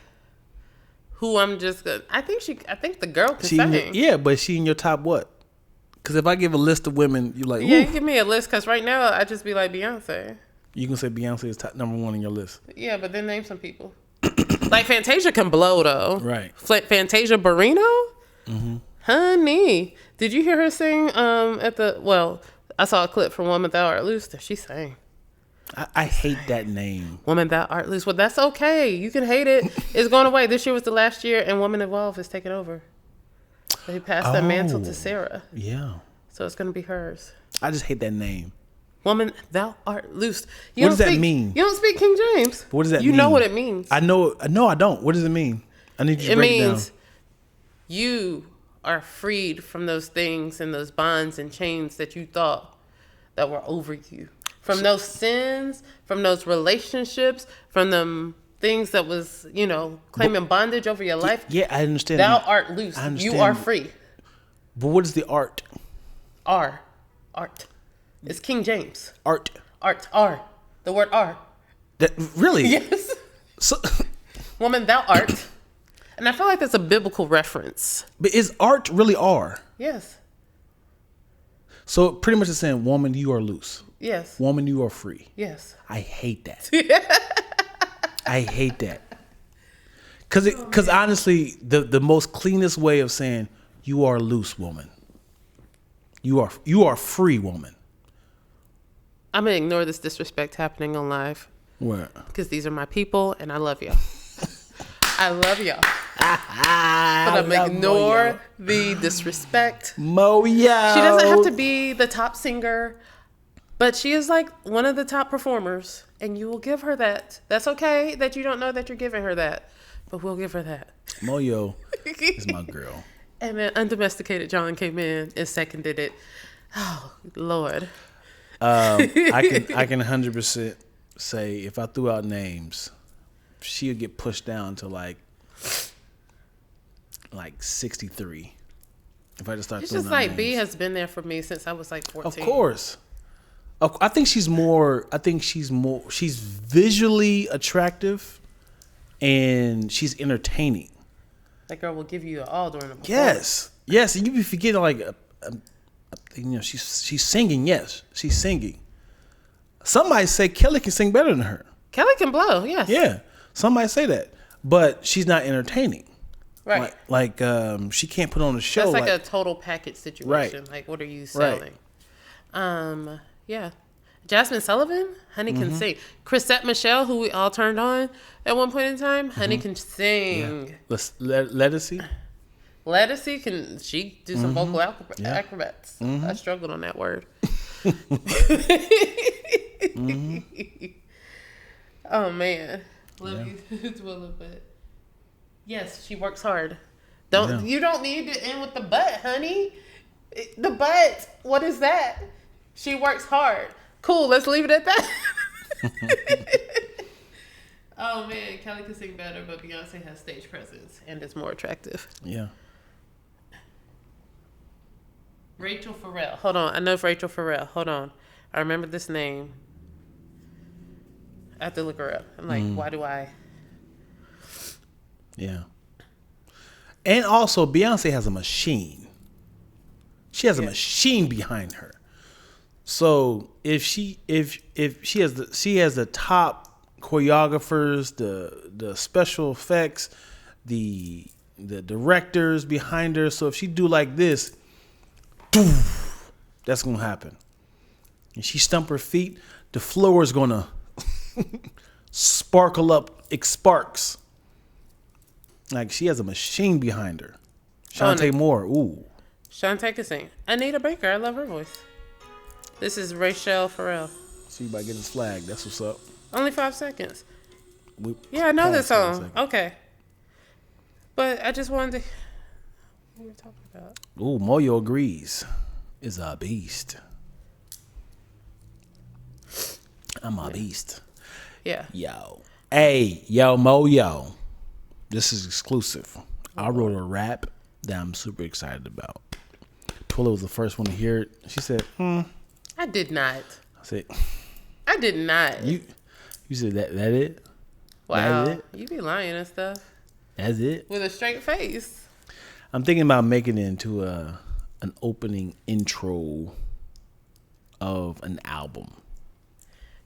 B: who I'm just gonna... I think the girl can sing.
A: Yeah, but she in your top what? Because if I give a list of women, you're like,
B: yeah, you give me a list. Because right now I just be like Beyonce.
A: You can say Beyonce is top number 1 in your list.
B: Yeah, but then name some people. Like Fantasia can blow though.
A: Right.
B: Fantasia Barrino.
A: Mm-hmm.
B: Honey, did you hear her sing I saw a clip from Woman Thou Art Loose that she sang.
A: I hate that name.
B: Woman Thou Art Loose. Well, that's okay. You can hate it. It's going away. This year was the last year, and Woman Evolve is taking over. So he passed that mantle to Sarah.
A: Yeah.
B: So it's going to be hers.
A: I just hate that name.
B: Woman Thou Art Loose.
A: What does that mean?
B: You don't speak King James.
A: What does that mean?
B: You know what it means.
A: I know. No, I don't. What does it mean? I need you to break it down. It means
B: you are freed from those things and those bonds and chains that you thought that were over you. From those sins, from those relationships, from them things that was, claiming bondage over your life.
A: Yeah, I understand.
B: Thou art loose. You are free.
A: But what is the art?
B: Art. It's King James.
A: Art.
B: The word R.
A: That really?
B: Yes.
A: So,
B: Woman, thou art. And I feel like that's a biblical reference.
A: But is art really R?
B: Yes.
A: So pretty much it's saying, woman, you are loose.
B: Yes.
A: Woman, you are free.
B: Yes.
A: I hate that. I hate that. Because honestly, the most cleanest way of saying you are loose, woman. You are free, woman.
B: I'm going to ignore this disrespect happening on live.
A: What?
B: Because these are my people and I love y'all. I love y'all. Ignore the disrespect.
A: Moyo.
B: She doesn't have to be the top singer, but she is like one of the top performers, and you will give her that. That's okay that you don't know that you're giving her that, but we'll give her that.
A: Moyo is my girl.
B: And then Undomesticated John came in and seconded it. Oh, Lord.
A: I can 100% say if I threw out names, she'll get pushed down to like 63. If I just start
B: It's
A: throwing
B: just
A: out
B: like
A: names.
B: B has been there for me since I was like 14.
A: Of course. I think she's visually attractive and she's entertaining.
B: That girl will give you all during the performance.
A: Yes, and you be forgetting she's singing. Yes, she's singing. Somebody say Kelly can sing better than her.
B: Kelly can blow. Yes.
A: Yeah, somebody say that, but she's not entertaining.
B: Right.
A: Like she can't put on a show.
B: That's like a total package situation.
A: Right.
B: Like, what are you selling? Right. Yeah. Jasmine Sullivan, Honey can sing. Chrisette Michelle, who we all turned on at one point in time, Honey can sing.
A: Yeah. Lettucey.
B: Lettucey can do some vocal acrobats. I struggled on that word. Oh man, love you to a little bit. Yes, she works hard. You don't need to end with the butt, honey. The butt. What is that? She works hard. Cool. Let's leave it at that. Oh man, Kelly can sing better, but Beyonce has stage presence and is more attractive.
A: Yeah.
B: Rachel Farrell. Hold on. I know Rachel Farrell. Hold on. I remember this name. I have to look her up. I'm like, why do I?
A: Yeah. And also, Beyonce has a machine. She has a machine behind her. So if she has the top choreographers, the special effects, the directors behind her. So if she do like this, that's gonna happen. And she stump her feet, the floor is gonna sparkle up. It sparks. Like she has a machine behind her. Shantae Moore, ooh.
B: Shantae can sing. Anita Baker, I love her voice. This is Rachel Farrell.
A: So you about to get this flag. That's what's up.
B: Only 5 seconds. Yeah, I know this song. Okay. But I just wanted to... What were we talking about?
A: Ooh, Moyo agrees. Is a beast. I'm a beast.
B: Yeah.
A: Yo. Hey, yo, Moyo. This is exclusive. I wrote a rap that I'm super excited about. Twilla was the first one to hear it. She said,
B: I did not.
A: I said,
B: I did not.
A: You said that it?
B: Wow.
A: That it?
B: You be lying and stuff.
A: That's it?
B: With a straight face.
A: I'm thinking about making it into an opening intro of an album.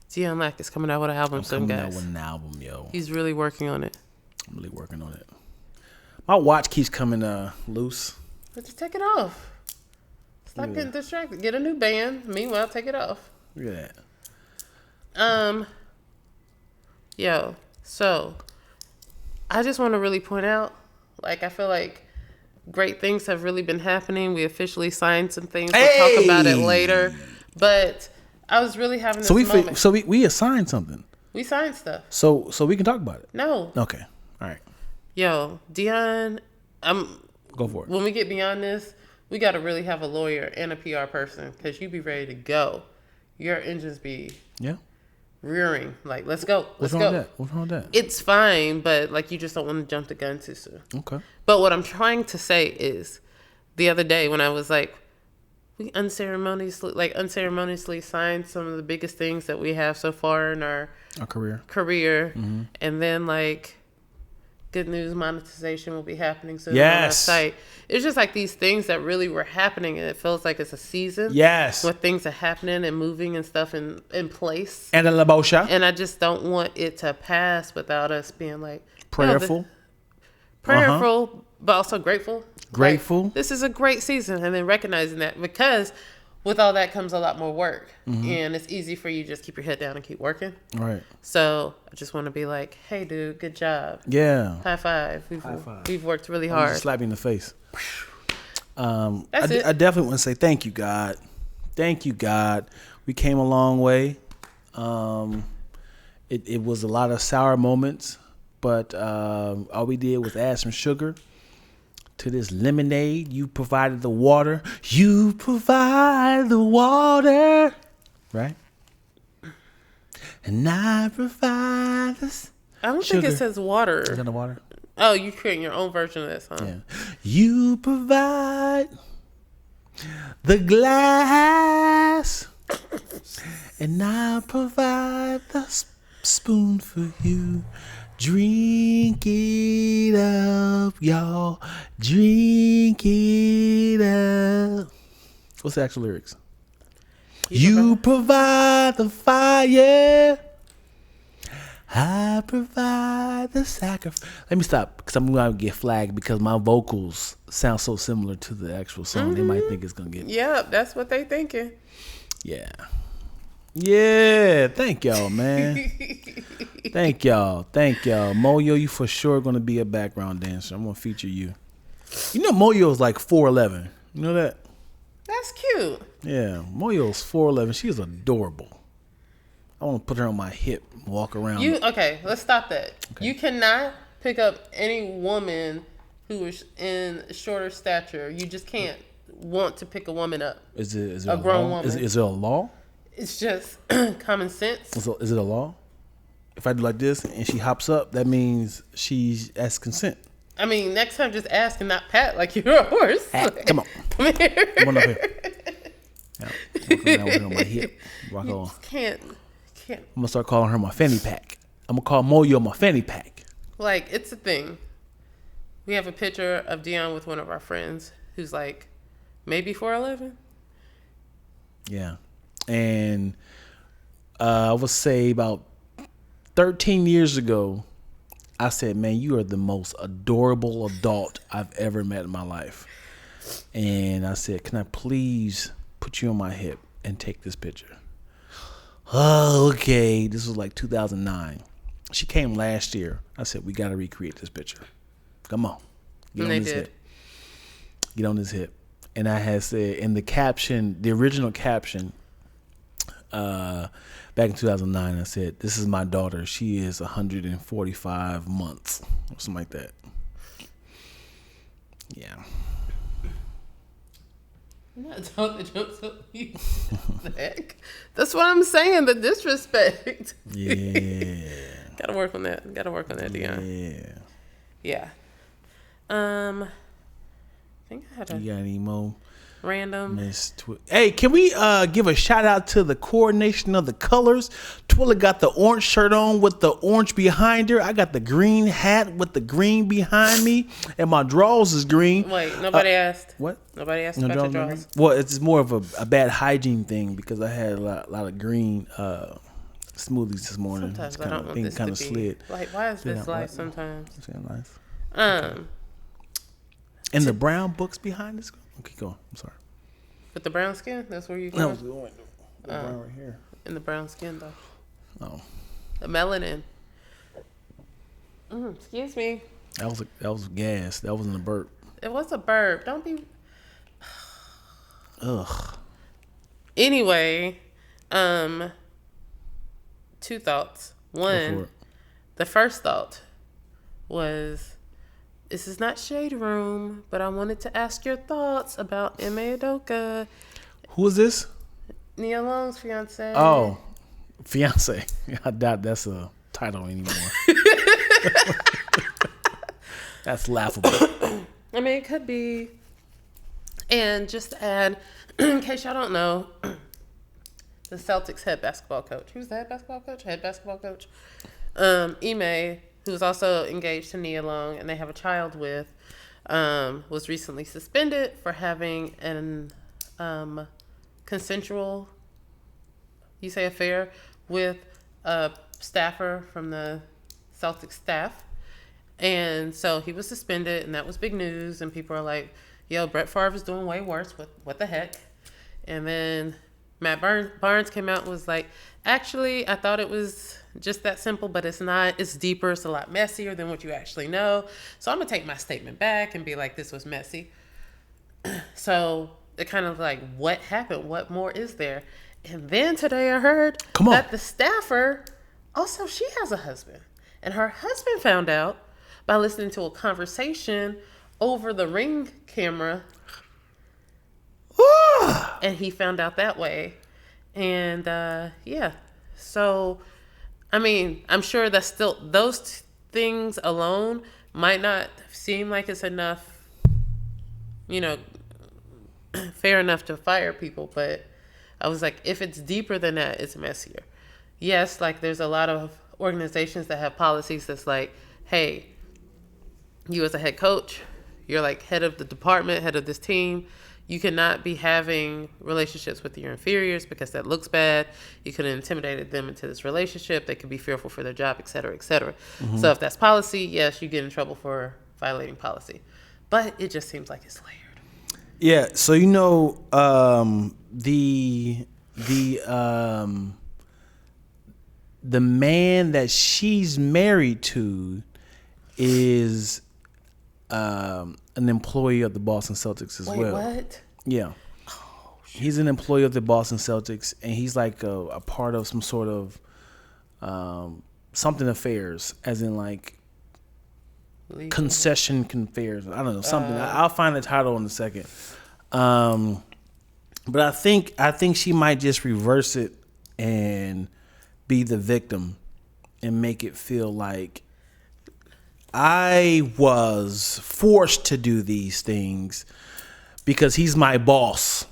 B: Dion Lack is coming out with an album soon, guys.
A: Coming out with an album, yo.
B: He's really working on it.
A: I'm really working on it. My watch keeps coming loose.
B: But just take it off. Stop getting distracted. Get a new band. Meanwhile, take it off.
A: Look at that.
B: Yo, so I just want to really point out, like, I feel like great things have really been happening. We officially signed some things. We'll talk about it later. But I was really having this moment.
A: So we assigned something.
B: We signed stuff.
A: So we can talk about it.
B: No.
A: Okay. All right.
B: Yo, Dion,
A: Go for it.
B: When we get beyond this, we got to really have a lawyer and a PR person because you be ready to go. Your engines be rearing. Like, let's go. Let's go.
A: What's wrong with that?
B: It's fine, but like you just don't want to jump the gun too soon.
A: Okay.
B: But what I'm trying to say is the other day when I was like, we unceremoniously signed some of the biggest things that we have so far in our career.
A: Mm-hmm.
B: And then like good news monetization will be happening soon
A: on
B: our site. It's just like these things that really were happening and it feels like it's a season.
A: Yes.
B: Where things are happening and moving and stuff in place.
A: And a labosha.
B: And I just don't want it to pass without us being like
A: prayerful.
B: But also grateful.
A: Grateful.
B: Like, this is a great season. And then recognizing that because with all that comes a lot more work. And it's easy for you to just keep your head down and keep working.
A: Right.
B: So I just want to be like, hey, dude, good job.
A: Yeah.
B: High five. We've worked really hard.
A: Just slap you in the face.
B: That's it.
A: I definitely want to say thank you, God. Thank you, God. We came a long way. It was a lot of sour moments, but all we did was add some sugar to this lemonade. You provided the water. You provide the water. Right? And I provide this.
B: I don't
A: sugar.
B: think it says water.
A: Is that the water?
B: Oh, you creating your own version of this, huh?
A: Yeah. You provide the glass. And I provide the spoon for you. Drink it up, y'all. Drink it up. What's the actual lyrics? You provide the fire. I provide the sacrifice. Let me stop because I'm going to get flagged because my vocals sound so similar to the actual song. They might think it's going to get...
B: Yep, that's what they thinking.
A: Yeah. Yeah. Thank y'all, man. Thank y'all. Moyo, you for sure going to be a background dancer. I'm going to feature you. You know Moyo is like 4'11". You know that?
B: That's cute.
A: Yeah. Moyo's 4'11". She is adorable. I want to put her on my hip and walk around.
B: Okay, let's stop that.
A: Okay.
B: You cannot pick up any woman who is in shorter stature. You just can't want to pick a woman up.
A: Is it
B: a grown woman?
A: Is it a law?
B: It's just common sense.
A: Is it a law? If I do like this and she hops up, that means she asks consent.
B: I mean, next time just ask and not pat like you're a horse.
A: Come on.
B: Come here.
A: Come on up here. Yeah, walk around with her on my hip. Walk
B: You
A: on.
B: just can't.
A: I'm gonna start calling her my fanny pack. I'm gonna call Moyo my fanny pack.
B: Like, it's a thing. We have a picture of Dion with one of our friends who's like maybe 4'11".
A: Yeah, and I would say about 13 years ago, I said, "Man, you are the most adorable adult I've ever met in my life." And I said, "Can I please put you on my hip and take this picture?" Oh, okay. This was like 2009. She came last year. I said, we got to recreate this picture. Come on. Get on this hip. Get on this hip. And I had said in the caption, the original caption, back in 2009, I said, this is my daughter. She is 145 months or something like that. Yeah.
B: I'm not telling the jokes of you. The heck? That's what I'm saying. The disrespect.
A: Yeah.
B: Gotta work on that. Dion. Yeah. I think I had
A: You got any more?
B: Random.
A: Hey, can we give a shout out to the coordination of the colors? Twilla got the orange shirt on with the orange behind her. I got the green hat with the green behind me, and my drawers is green.
B: Wait, nobody asked.
A: What?
B: Nobody asked about your drawers?
A: Well, it's more of a bad hygiene thing because I had a lot of green smoothies this morning.
B: Sometimes I don't want this to be.
A: Slid.
B: Like, why is this light sometimes?
A: It's nice.
B: Okay.
A: And the brown books behind this. Okay, go on. I'm sorry.
B: With the brown skin? That's where you go?
A: No, it's going. The brown right here.
B: In the brown skin, though.
A: Oh.
B: The melanin. Excuse me.
A: That was gas. That wasn't a burp.
B: It was a burp. Don't be...
A: Ugh.
B: Anyway, 2 thoughts. One, the first thought was... This is not Shade Room, but I wanted to ask your thoughts about Ime Udoka.
A: Who is this?
B: Nia Long's fiance.
A: Oh, fiance. I doubt that's a title anymore. That's laughable.
B: I mean, it could be. And just to add, in case y'all don't know, the Celtics head basketball coach. Who's the head basketball coach? Head basketball coach. Ime, who's also engaged to Nia Long, and they have a child with, was recently suspended for having an consensual, you say, affair with a staffer from the Celtics staff. And so he was suspended, and that was big news. And people are like, yo, Brett Favre is doing way worse. What the heck? And then Matt Barnes came out and was like, actually, I thought it was just that simple, but it's not. It's deeper. It's a lot messier than what you actually know. So I'm going to take my statement back and be like, this was messy. So it kind of like, what happened? What more is there? And then today I heard that the staffer, also, she has a husband. And her husband found out by listening to a conversation over the Ring camera. And he found out that way. And yeah. So, I mean, I'm sure that's still, those things alone might not seem like it's enough, you know, fair enough to fire people. But I was like, if it's deeper than that, it's messier. Yes, like there's a lot of organizations that have policies that's like, hey, you as a head coach, you're like head of the department, head of this team. You cannot be having relationships with your inferiors because that looks bad. You could have intimidated them into this relationship. They could be fearful for their job, et cetera, et cetera. Mm-hmm. So if that's policy, yes, you get in trouble for violating policy. But it just seems like it's layered.
A: Yeah. So, you know, the man that she's married to is an employee of the Boston Celtics as well.
B: Wait, what?
A: Yeah. Oh, he's an employee of the Boston Celtics, and he's like a part of some sort of something affairs, as in like legal concession affairs. I don't know, something. I'll find the title in a second. But I think she might just reverse it and be the victim and make it feel like I was forced to do these things because he's my boss.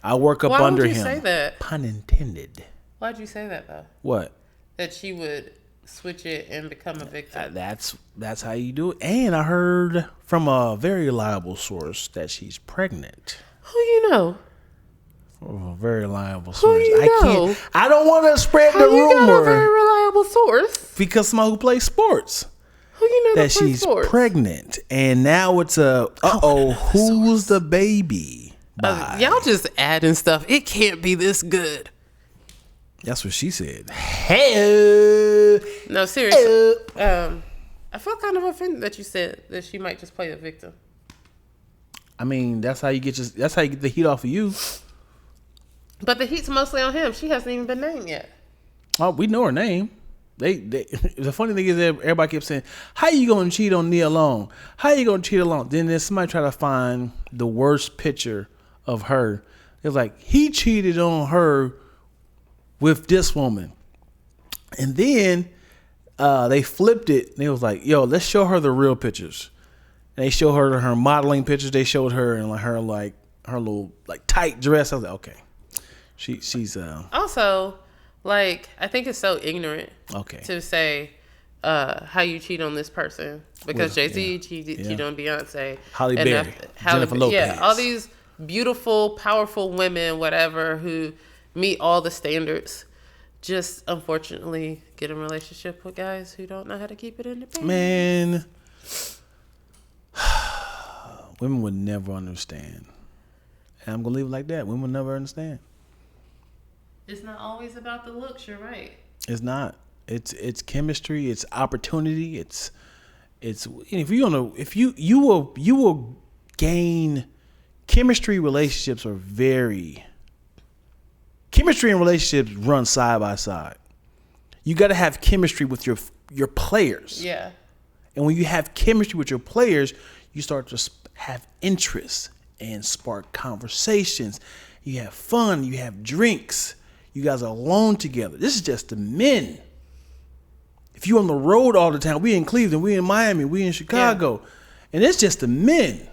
A: I work up under him.
B: Why would you say that?
A: Pun intended.
B: Why'd you say that though?
A: What?
B: That she would switch it and become a victim.
A: That's how you do it. And I heard from a very reliable source that she's pregnant.
B: Who you know?
A: Oh, very reliable source.
B: Who you know?
A: I don't want to spread the rumor.
B: You got a very reliable source?
A: Because someone who plays sports.
B: Who you know
A: that she's
B: sports?
A: Pregnant, and now it's who's the baby?
B: Y'all just adding stuff. It can't be this good.
A: That's what she said. Hey,
B: no, seriously. I felt kind of offended that you said that she might just play the victim.
A: I mean, that's how you get the heat off of you.
B: But the heat's mostly on him. She hasn't even been named yet.
A: Oh, we know her name. They the funny thing is that everybody kept saying, how you gonna cheat on Nia Long? How you gonna cheat alone? Then there's somebody try to find the worst picture of her. It's like, he cheated on her with this woman. And then they flipped it and it was like, yo, let's show her the real pictures. And they show her modeling pictures. They showed her in her little like tight dress. I was like, okay. She's
B: also, like, I think it's so ignorant to say how you cheat on this person because Jay-Z cheated on Beyonce,
A: Halle Berry, Jennifer Lopez,
B: all these beautiful, powerful women, whatever, who meet all the standards, just unfortunately get in a relationship with guys who don't know how to keep it independent.
A: Man, women would never understand, and I'm gonna leave it like that. Women would never understand.
B: It's not always about the looks. You're right.
A: It's not. It's chemistry. It's opportunity. It's if you will gain chemistry. Relationships are chemistry and relationships run side by side. You got to have chemistry with your players.
B: Yeah. And
A: when you have chemistry with your players, you start to have interest and spark conversations. You have fun. You have drinks. You guys are alone together. This is just the men. If you on the road all the time, we in Cleveland, we in Miami, we in Chicago, and it's just the men.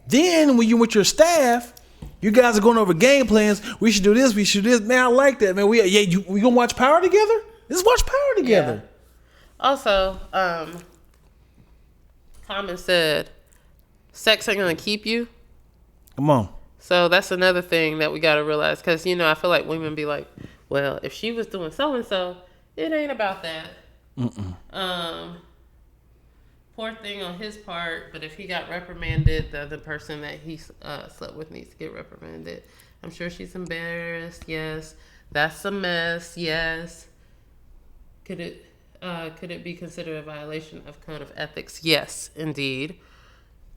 A: Then when you're with your staff, you guys are going over game plans. We should do this. We should do this. Man, I like that, man. We gonna watch Power together? Let's watch Power together.
B: Yeah. Also, Common said, sex ain't gonna keep you.
A: Come on.
B: So that's another thing that we got to realize. Because, I feel like women be like, well, if she was doing so-and-so, it ain't about that. Poor thing on his part. But if he got reprimanded, the person that he slept with needs to get reprimanded. I'm sure she's embarrassed. Yes. That's a mess. Yes. Could it be considered a violation of code of ethics? Yes, indeed.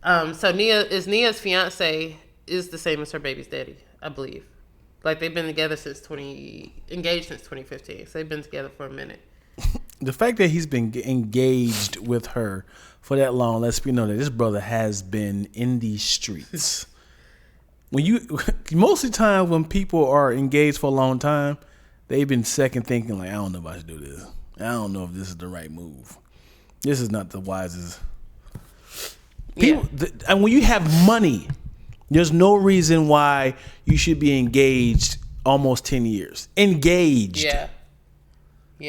B: So Nia's fiance is the same as her baby's daddy, I believe. Like they've been together engaged since 2015. So they've been together for a minute.
A: The fact that he's been engaged with her for that long lets me know that this brother has been in these streets. Most of the time when people are engaged for a long time, they've been second thinking like, I don't know if I should do this. I don't know if this is the right move. This is not the wisest. People, and when you have money, there's no reason why you should be engaged almost 10 years. Engaged.
B: Yeah.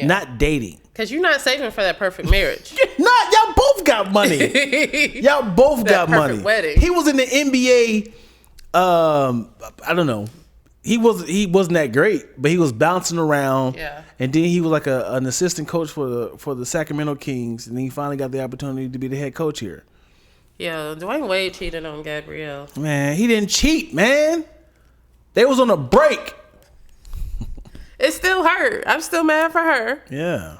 A: Not dating.
B: Because you're not saving for that perfect marriage.
A: Y'all both got money. Y'all both got money.
B: Wedding.
A: He was in the NBA. I don't know. He wasn't that great, but he was bouncing around.
B: Yeah.
A: And then he was like an assistant coach for the Sacramento Kings, and then he finally got the opportunity to be the head coach here.
B: Yeah, Dwayne Wade cheated on Gabrielle.
A: Man, he didn't cheat, man. They was on a break.
B: It still hurt. I'm still mad for her.
A: Yeah.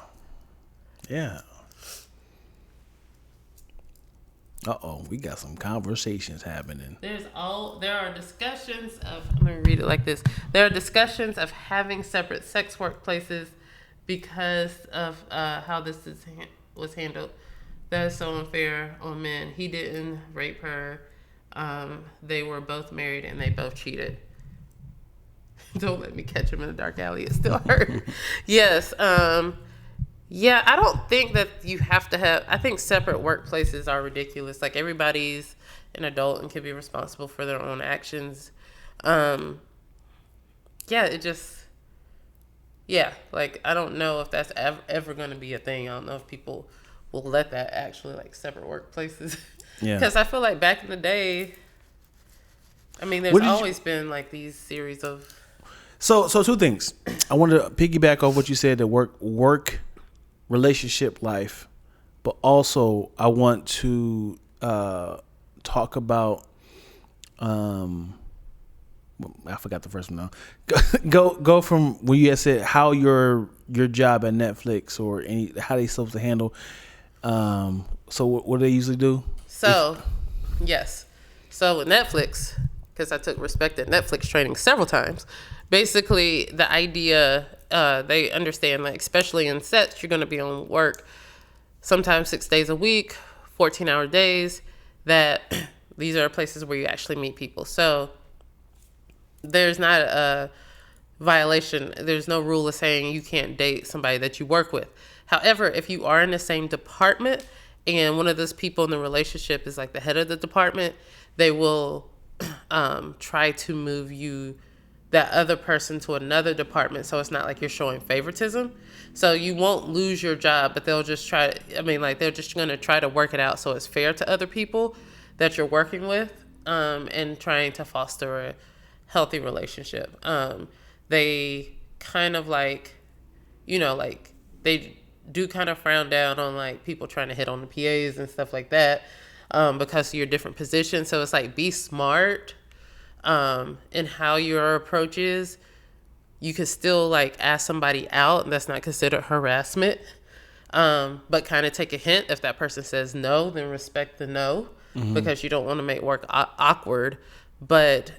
A: We got some conversations happening.
B: There are discussions of, I'm going to read it like this. There are discussions of having separate sex workplaces because of how this was handled. That is so unfair on men. He didn't rape her. They were both married and they both cheated. Don't let me catch him in a dark alley. It still hurt. Yes. Yeah, I don't think that you have to have... I think separate workplaces are ridiculous. Like, everybody's an adult and can be responsible for their own actions. Yeah, it just... Yeah, like, I don't know if that's ever going to be a thing. I don't know if people will let that actually, like, separate workplaces. Yeah. Because I feel like back in the day... I mean, there's always been, like, these series of...
A: So two things. I wanted to piggyback off what you said, the work relationship life, but also I want to talk about I forgot the first one now. Go from when you had said how your job at Netflix or how they supposed to handle. So what do they usually do?
B: So yes. So with Netflix, because I took respected Netflix training several times. Basically, the idea, they understand, like, especially in sets, you're going to be on work sometimes 6 days a week, 14-hour days, that these are places where you actually meet people. So there's not a violation. There's no rule of saying you can't date somebody that you work with. However, if you are in the same department and one of those people in the relationship is like the head of the department, they will try to move that other person to another department, so it's not like you're showing favoritism. So you won't lose your job, but they'll just they're just going to try to work it out so it's fair to other people that you're working with, and trying to foster a healthy relationship. They kind of they do kind of frown down on like people trying to hit on the PAs and stuff like that, because of your different positions. So it's like, be smart in how your approach is. You could still like ask somebody out, and that's not considered harassment. But kind of take a hint. If that person says no, then respect the no, because you don't want to make work awkward. But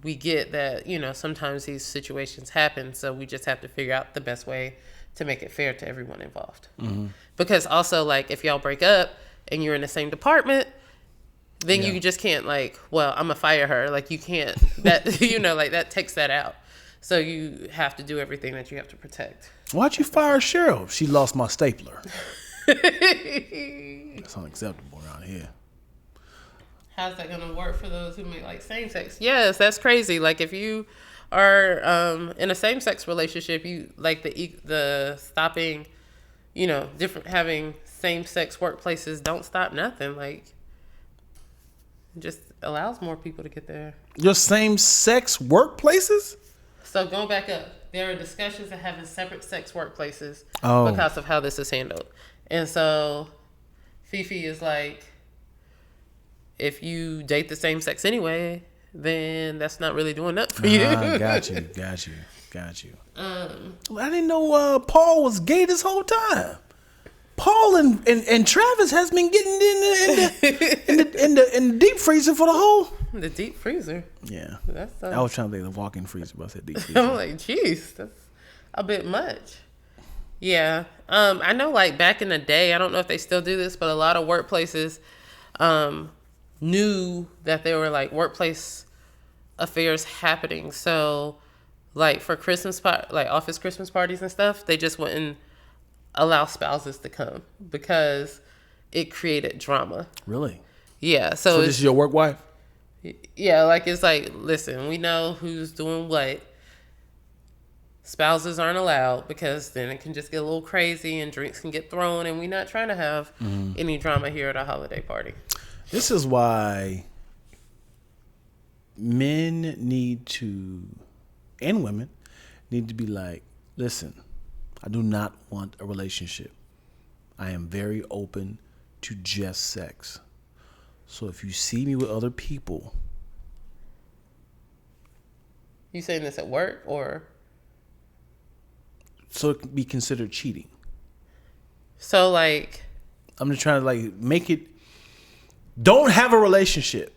B: we get that, sometimes these situations happen. So we just have to figure out the best way to make it fair to everyone involved. Because also, like, if y'all break up and you're in the same department, then you just can't I'm gonna fire her. Like, you can't, that, that takes that out. So you have to do everything that you have to protect.
A: Why'd you fire Cheryl? She lost my stapler. That's unacceptable around here.
B: How's that gonna work for those who make like same sex? Yes, that's crazy. Like, if you are in a same sex relationship, you like the stopping, different, having same sex workplaces don't stop nothing. Like, it just allows more people to get there.
A: Your same sex workplaces?
B: So going back up, there are discussions of having separate sex workplaces because of how this is handled. And so Fifi is like, if you date the same sex anyway, then that's not really doing nothing for you.
A: Got you. I didn't know Paul was gay this whole time. Paul and Travis has been getting in the deep freezer for the whole.
B: The deep freezer.
A: Yeah, I was trying to think of the walk-in freezer, but I said deep freezer.
B: I'm like, jeez, that's a bit much. Yeah, I know. Like back in the day, I don't know if they still do this, but a lot of workplaces knew that there were like workplace affairs happening. So, like for Christmas, like office Christmas parties and stuff, they just wouldn't allow spouses to come because it created drama.
A: Really?
B: Yeah.
A: So this is your work wife?
B: Yeah. Like it's like, listen, we know who's doing what. Spouses aren't allowed because then it can just get a little crazy and drinks can get thrown, and we're not trying to have any drama here at a holiday party.
A: This is why men need to, and women need to be like, listen, I do not want a relationship. I am very open to just sex. So if you see me with other people.
B: You saying this at work or?
A: So it can be considered cheating.
B: So like.
A: I'm just trying to like make it. Don't have a relationship.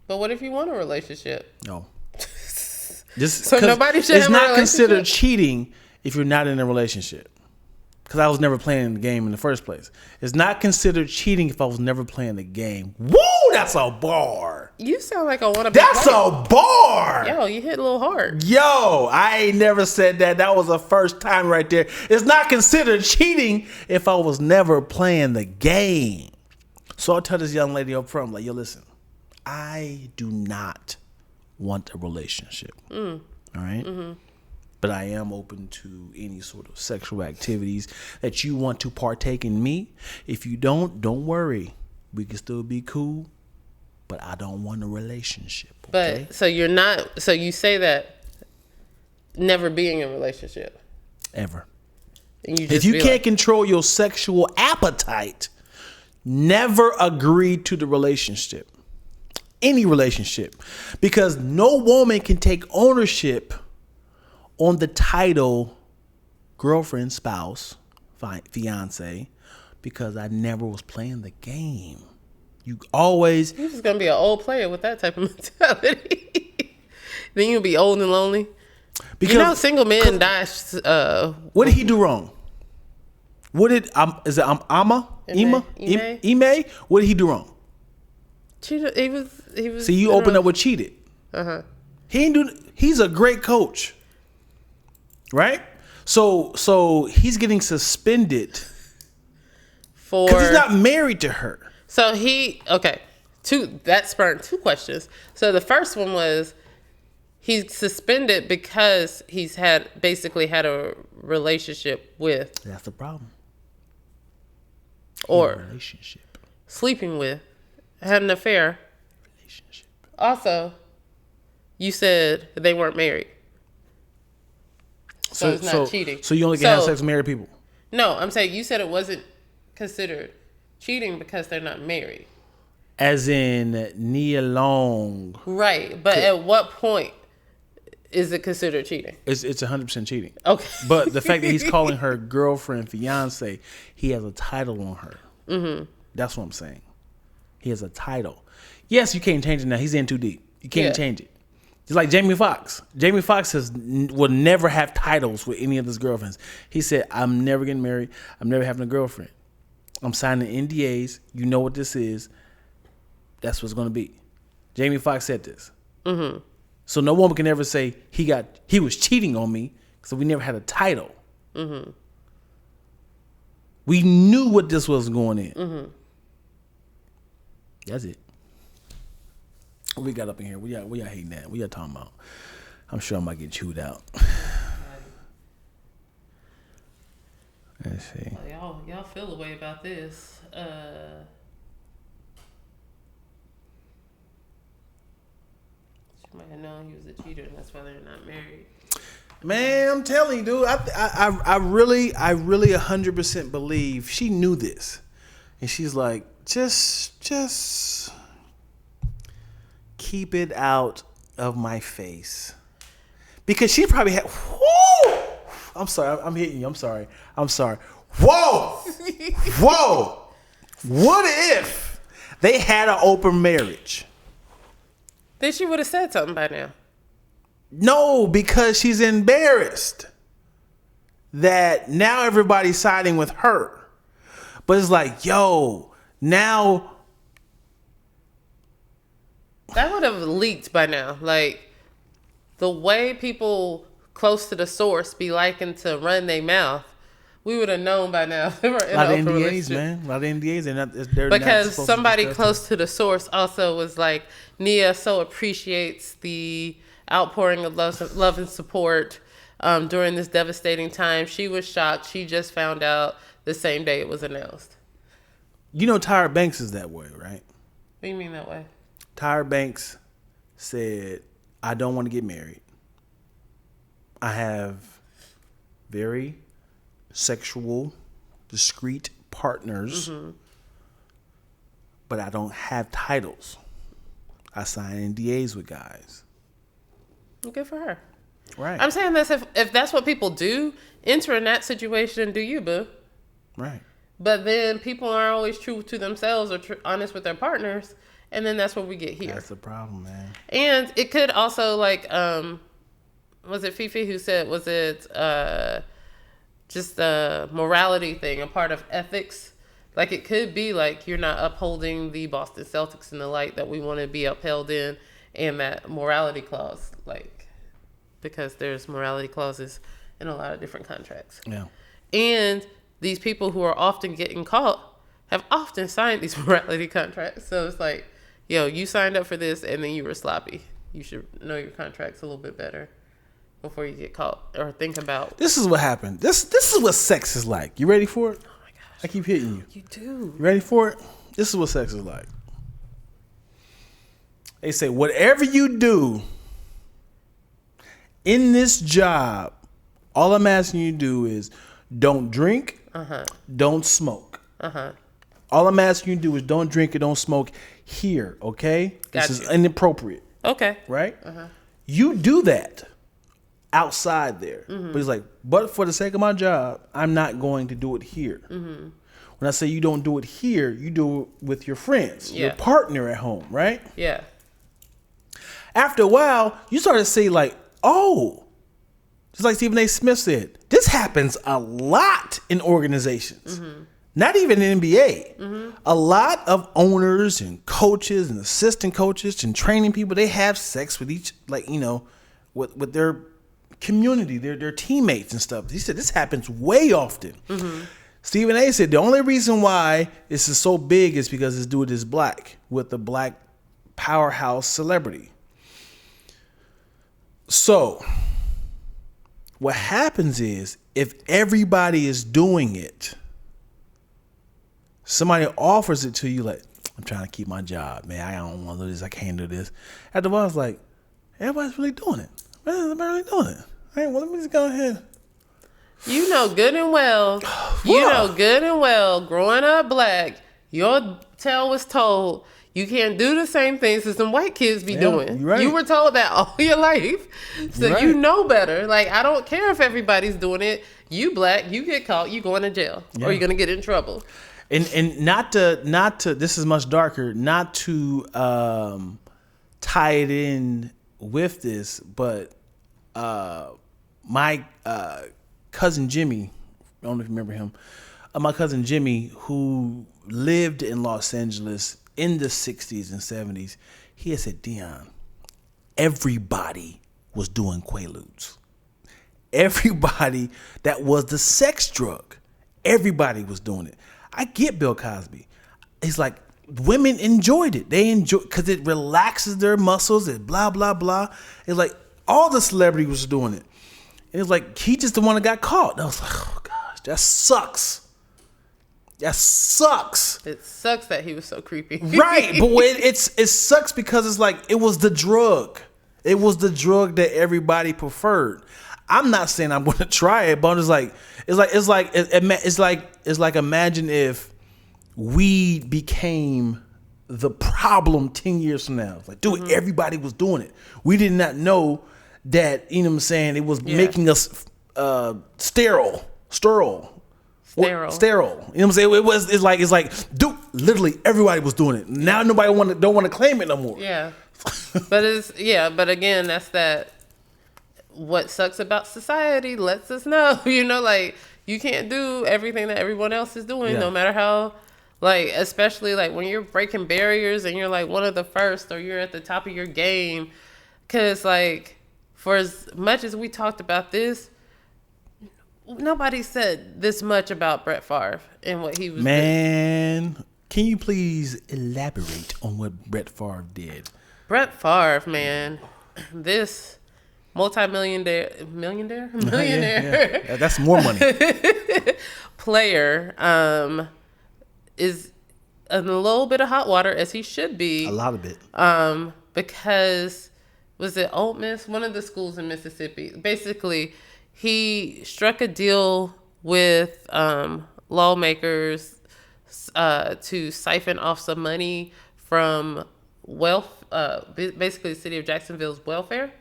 B: But what if you want a relationship?
A: No. Just
B: so nobody should have a relationship? It's not
A: considered cheating if you're not in a relationship. Because I was never playing the game in the first place. It's not considered cheating if I was never playing the game. Woo! That's a bar.
B: You sound like a wannabe.
A: That's player. A bar.
B: Yo, you hit a little hard.
A: Yo, I ain't never said that. That was the first time right there. It's not considered cheating if I was never playing the game. So I tell this young lady up front, I'm like, yo, listen, I do not want a relationship. All right? Mm-hmm. But I am open to any sort of sexual activities that you want to partake in me. If you don't worry. We can still be cool, but I don't want a relationship. Okay?
B: But so you're not, so you say that never being in a relationship.
A: Ever.
B: And you just
A: if you can't control your sexual appetite, never agree to the relationship. Any relationship. Because no woman can take ownership on the title girlfriend, spouse, fiance, because I never was playing the game. You always...
B: You're just going to be an old player with that type of mentality. Then you'll be old and lonely. Because, single men die...
A: what did he do wrong? What did... is it Ime? What did he do wrong?
B: Cheated. He was...
A: See, you opened up with cheated.
B: Uh-huh.
A: He's a great coach. Right? So he's getting suspended because he's not married to her.
B: So that spurred two questions. So the first one was he's suspended because he's basically had a relationship with.
A: That's the problem.
B: Or relationship. Sleeping with, had an affair.
A: Relationship.
B: Also, you said they weren't married. So it's not cheating.
A: So you only can have sex with married people?
B: No, I'm saying you said it wasn't considered cheating because they're not married.
A: As in Nia Long.
B: Right. But at what point is it considered cheating?
A: It's 100% cheating.
B: Okay.
A: But the fact that he's calling her girlfriend, fiance, he has a title on her. Mm-hmm. That's what I'm saying. He has a title. Yes, you can't change it now. He's in too deep. You can't change it. Just like Jamie Foxx. Jamie Foxx will never have titles with any of his girlfriends. He said, I'm never getting married. I'm never having a girlfriend. I'm signing NDAs. You know what this is. That's what's going to be. Jamie Foxx said this. Mm-hmm. So no woman can ever say he was cheating on me because we never had a title. Mm-hmm. We knew what this was going in. Mm-hmm. That's it. What we got up in here? We y'all hating that? What y'all talking about? I'm sure I might get chewed out. Let's see.
B: Well, y'all feel the way about this. She might have known he was a cheater, and that's why they're not married.
A: Man, I'm telling you, dude. I really 100% believe she knew this, and she's like, just keep it out of my face. Because she probably had, whoo! I'm sorry, I'm hitting you. I'm sorry. Whoa! Whoa! What if they had an open marriage?
B: Then she would have said something by now.
A: No, because she's embarrassed that now everybody's siding with her. But it's like, yo, now.
B: That would have leaked by now. Like, the way people close to the source be liking to run their mouth, we would have known by now. They were in
A: a lot of
B: an open
A: NDAs,
B: relationship.
A: man. A lot of NDAs. They're
B: because
A: not
B: somebody close to the source also was like, Nia so appreciates the outpouring of love and support during this devastating time. She was shocked. She just found out the same day it was announced.
A: You know Tyra Banks is that way, right?
B: What do you mean that way?
A: Tyra Banks said, I don't want to get married. I have very sexual, discreet partners, but I don't have titles. I sign NDAs with guys.
B: Good for her.
A: Right.
B: I'm saying this, if that's what people do, enter in that situation and do you, boo.
A: Right.
B: But then people aren't always true to themselves or honest with their partners, and then that's what we get here.
A: That's the problem, man.
B: And it could also, like, was it Fifi who said, was it just a morality thing, a part of ethics? Like, it could be like you're not upholding the Boston Celtics in the light that we want to be upheld in, and that morality clause, like, because there's morality clauses in a lot of different contracts.
A: Yeah.
B: And these people who are often getting caught have often signed these morality contracts. So it's like, yo, you signed up for this and then you were sloppy. You should know your contracts a little bit better before you get caught, or think about.
A: This is what happened. This is what sex is like. You ready for it?
B: Oh my gosh.
A: I keep hitting you.
B: You do.
A: You ready for it? This is what sex is like. They say, whatever you do in this job, all I'm asking you to do is don't drink, don't smoke. All I'm asking you to do is don't drink and don't smoke here, okay? This is inappropriate.
B: Okay.
A: Right? You do that outside there. But he's like, but for the sake of my job, I'm not going to do it here. When I say you don't do it here, you do it with your friends, your partner at home, right?
B: Yeah.
A: After a while, you start to see like, oh, just like Stephen A. Smith said, this happens a lot in organizations. Not even in NBA. A lot of owners and coaches and assistant coaches and training people, they have sex with each, like, you know, with their community, their teammates and stuff. He said this happens way often. Stephen A. said the only reason why this is so big is because this dude is black, with a black powerhouse celebrity. So what happens is, if everybody is doing it, somebody offers it to you like, I'm trying to keep my job, man. I don't want to do this. I can't do this. After a while, it's like, everybody's really doing it. Man, I'm really doing it. Hey, well, let me just go ahead.
B: You know good and well, growing up black, your tale was told you can't do the same things as some white kids be doing.
A: Right.
B: You were told that all your life. So
A: Right.
B: you know better. Like, I don't care if everybody's doing it. You black, you get caught, you going to jail. Or you're going to get in trouble.
A: And not to this is much darker, not to tie it in with this, but my cousin Jimmy, I don't know if you remember him, my cousin Jimmy, who lived in Los Angeles in the 60s and 70s, he had said, Dion, everybody was doing Quaaludes. Everybody, that was the sex drug. Everybody was doing it. I get Bill Cosby. It's like women enjoyed it. They enjoy because it relaxes their muscles and blah, blah, blah. It's like all the celebrities was doing it. And it's like he just the one that got caught. And I was like, oh gosh, that sucks. That sucks.
B: It sucks that he was so creepy.
A: Right, but it sucks because it's like it was the drug. It was the drug that everybody preferred. I'm not saying I'm going to try it, but I'm just like it's like imagine if weed became the problem 10 years from now. It's like, dude, everybody was doing it. We did not know that, you know what I'm saying, it was making us sterile. You know what I'm saying? It's like, dude, literally everybody was doing it. Now nobody don't want to claim it no more.
B: Yeah. But again, that's that what sucks about society lets us know, like you can't do everything that everyone else is doing, no matter how, like, especially like when you're breaking barriers and you're like one of the first or you're at the top of your game. Cause like for as much as we talked about this, nobody said this much about Brett Favre and what he was doing.
A: Man, can you please elaborate on what Brett Favre did?
B: Brett Favre, man, this millionaire,
A: yeah. That's more money.
B: player is in a little bit of hot water, as he should be.
A: A lot of it.
B: Because was it Ole Miss, one of the schools in Mississippi? Basically, he struck a deal with lawmakers to siphon off some money from basically the city of Jacksonville's welfare,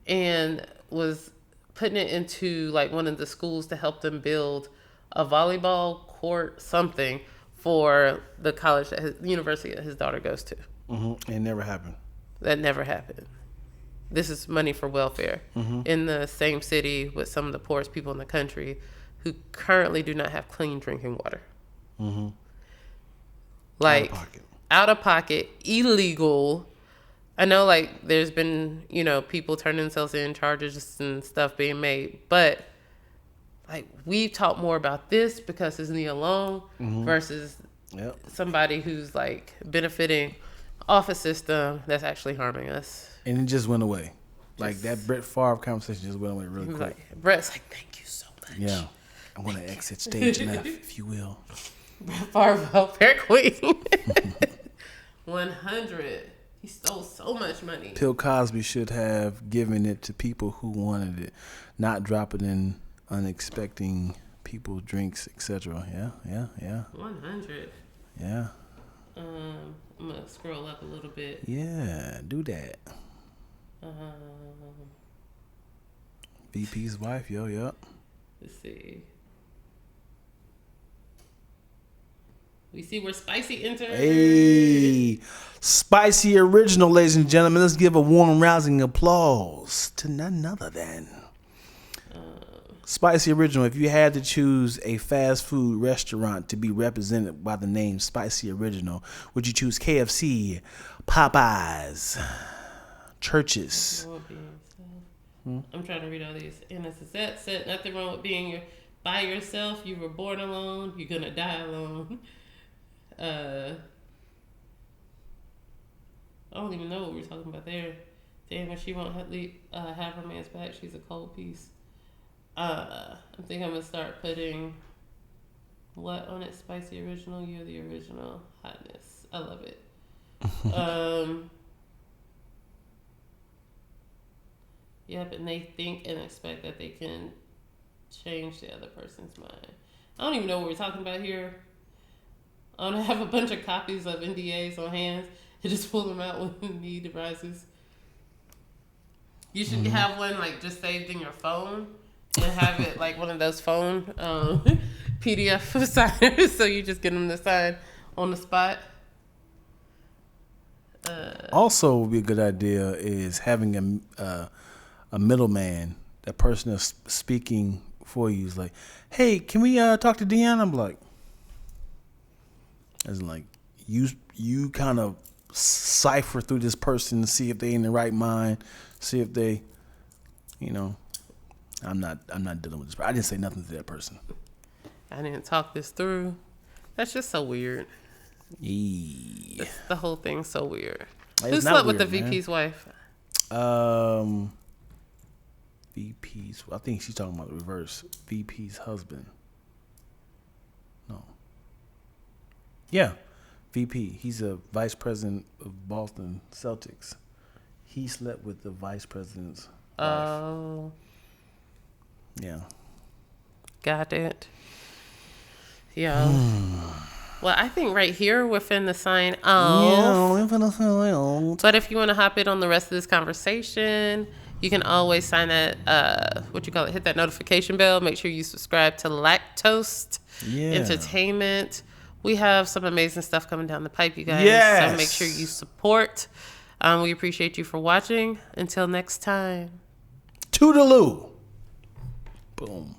B: and was putting it into like one of the schools to help them build a volleyball court, something for the college university that his daughter goes to.
A: It never happened.
B: That never happened. This is money for welfare in the same city with some of the poorest people in the country who currently do not have clean drinking water. Like out of pocket, illegal. I know like there's been, people turning themselves in, charges and stuff being made, but like we talk more about this because it's Nia Long versus somebody who's like benefiting off a system that's actually harming us. And
A: it just went away. Like that Brett Favre conversation just went away really quick.
B: Like, Brett's like, thank you so much.
A: Yeah. I'm going to exit stage left, if you will.
B: Brett Favre, welfare queen. 100. He stole so much money.
A: Bill Cosby should have given it to people who wanted it, not drop it in unexpecting people, drinks, etc. Yeah.
B: 100.
A: Yeah.
B: I'm gonna scroll up a little bit.
A: Yeah, do that. VP's wife, yep.
B: Let's see. We see where Spicy entered.
A: Hey, Spicy Original, ladies and gentlemen. Let's give a warm, rousing applause to none other than Spicy Original. If you had to choose a fast food restaurant to be represented by the name Spicy Original, would you choose KFC, Popeyes, Church's?
B: I'm trying to read all these. And it said nothing wrong with being by yourself. You were born alone. You're gonna die alone. I don't even know what we're talking about there. Damn, when she won't have her man's back, she's a cold piece. I think I'm gonna start putting what on it? Spicy Original. You're the original hotness. I love it. Yep, and they think and expect that they can change the other person's mind. I don't even know what we're talking about here. I want to have a bunch of copies of NDAs on hand and just pull them out when the need arises. You should have one like just saved in your phone and have it like one of those phone PDF signers, so you just get them to sign on the spot.
A: Also, would be a good idea is having a middleman. That person is speaking for you is like, hey, can we talk to Deanna? I'm like, as in like you kind of cipher through this person to see if they in the right mind, see if they, I'm not dealing with this. I didn't say nothing to that person.
B: I didn't talk this through. That's just so weird.
A: Yeah.
B: The whole thing's so weird.
A: It's
B: Who slept with the VP's wife?
A: VP's. I think she's talking about the reverse. VP's husband. No. Yeah, VP. He's a vice president of Boston Celtics. He slept with the vice president's wife.
B: Oh.
A: Yeah.
B: Got it. Yeah. Well, I think right here we're finna sign off.
A: Yeah, we're finna sign off.
B: But if you want to hop in on the rest of this conversation, you can always sign that, hit that notification bell. Make sure you subscribe to Lacktoast Entertainment. We have some amazing stuff coming down the pipe, you guys.
A: Yes.
B: So make sure you support. We appreciate you for watching. Until next time.
A: Toodaloo. Boom.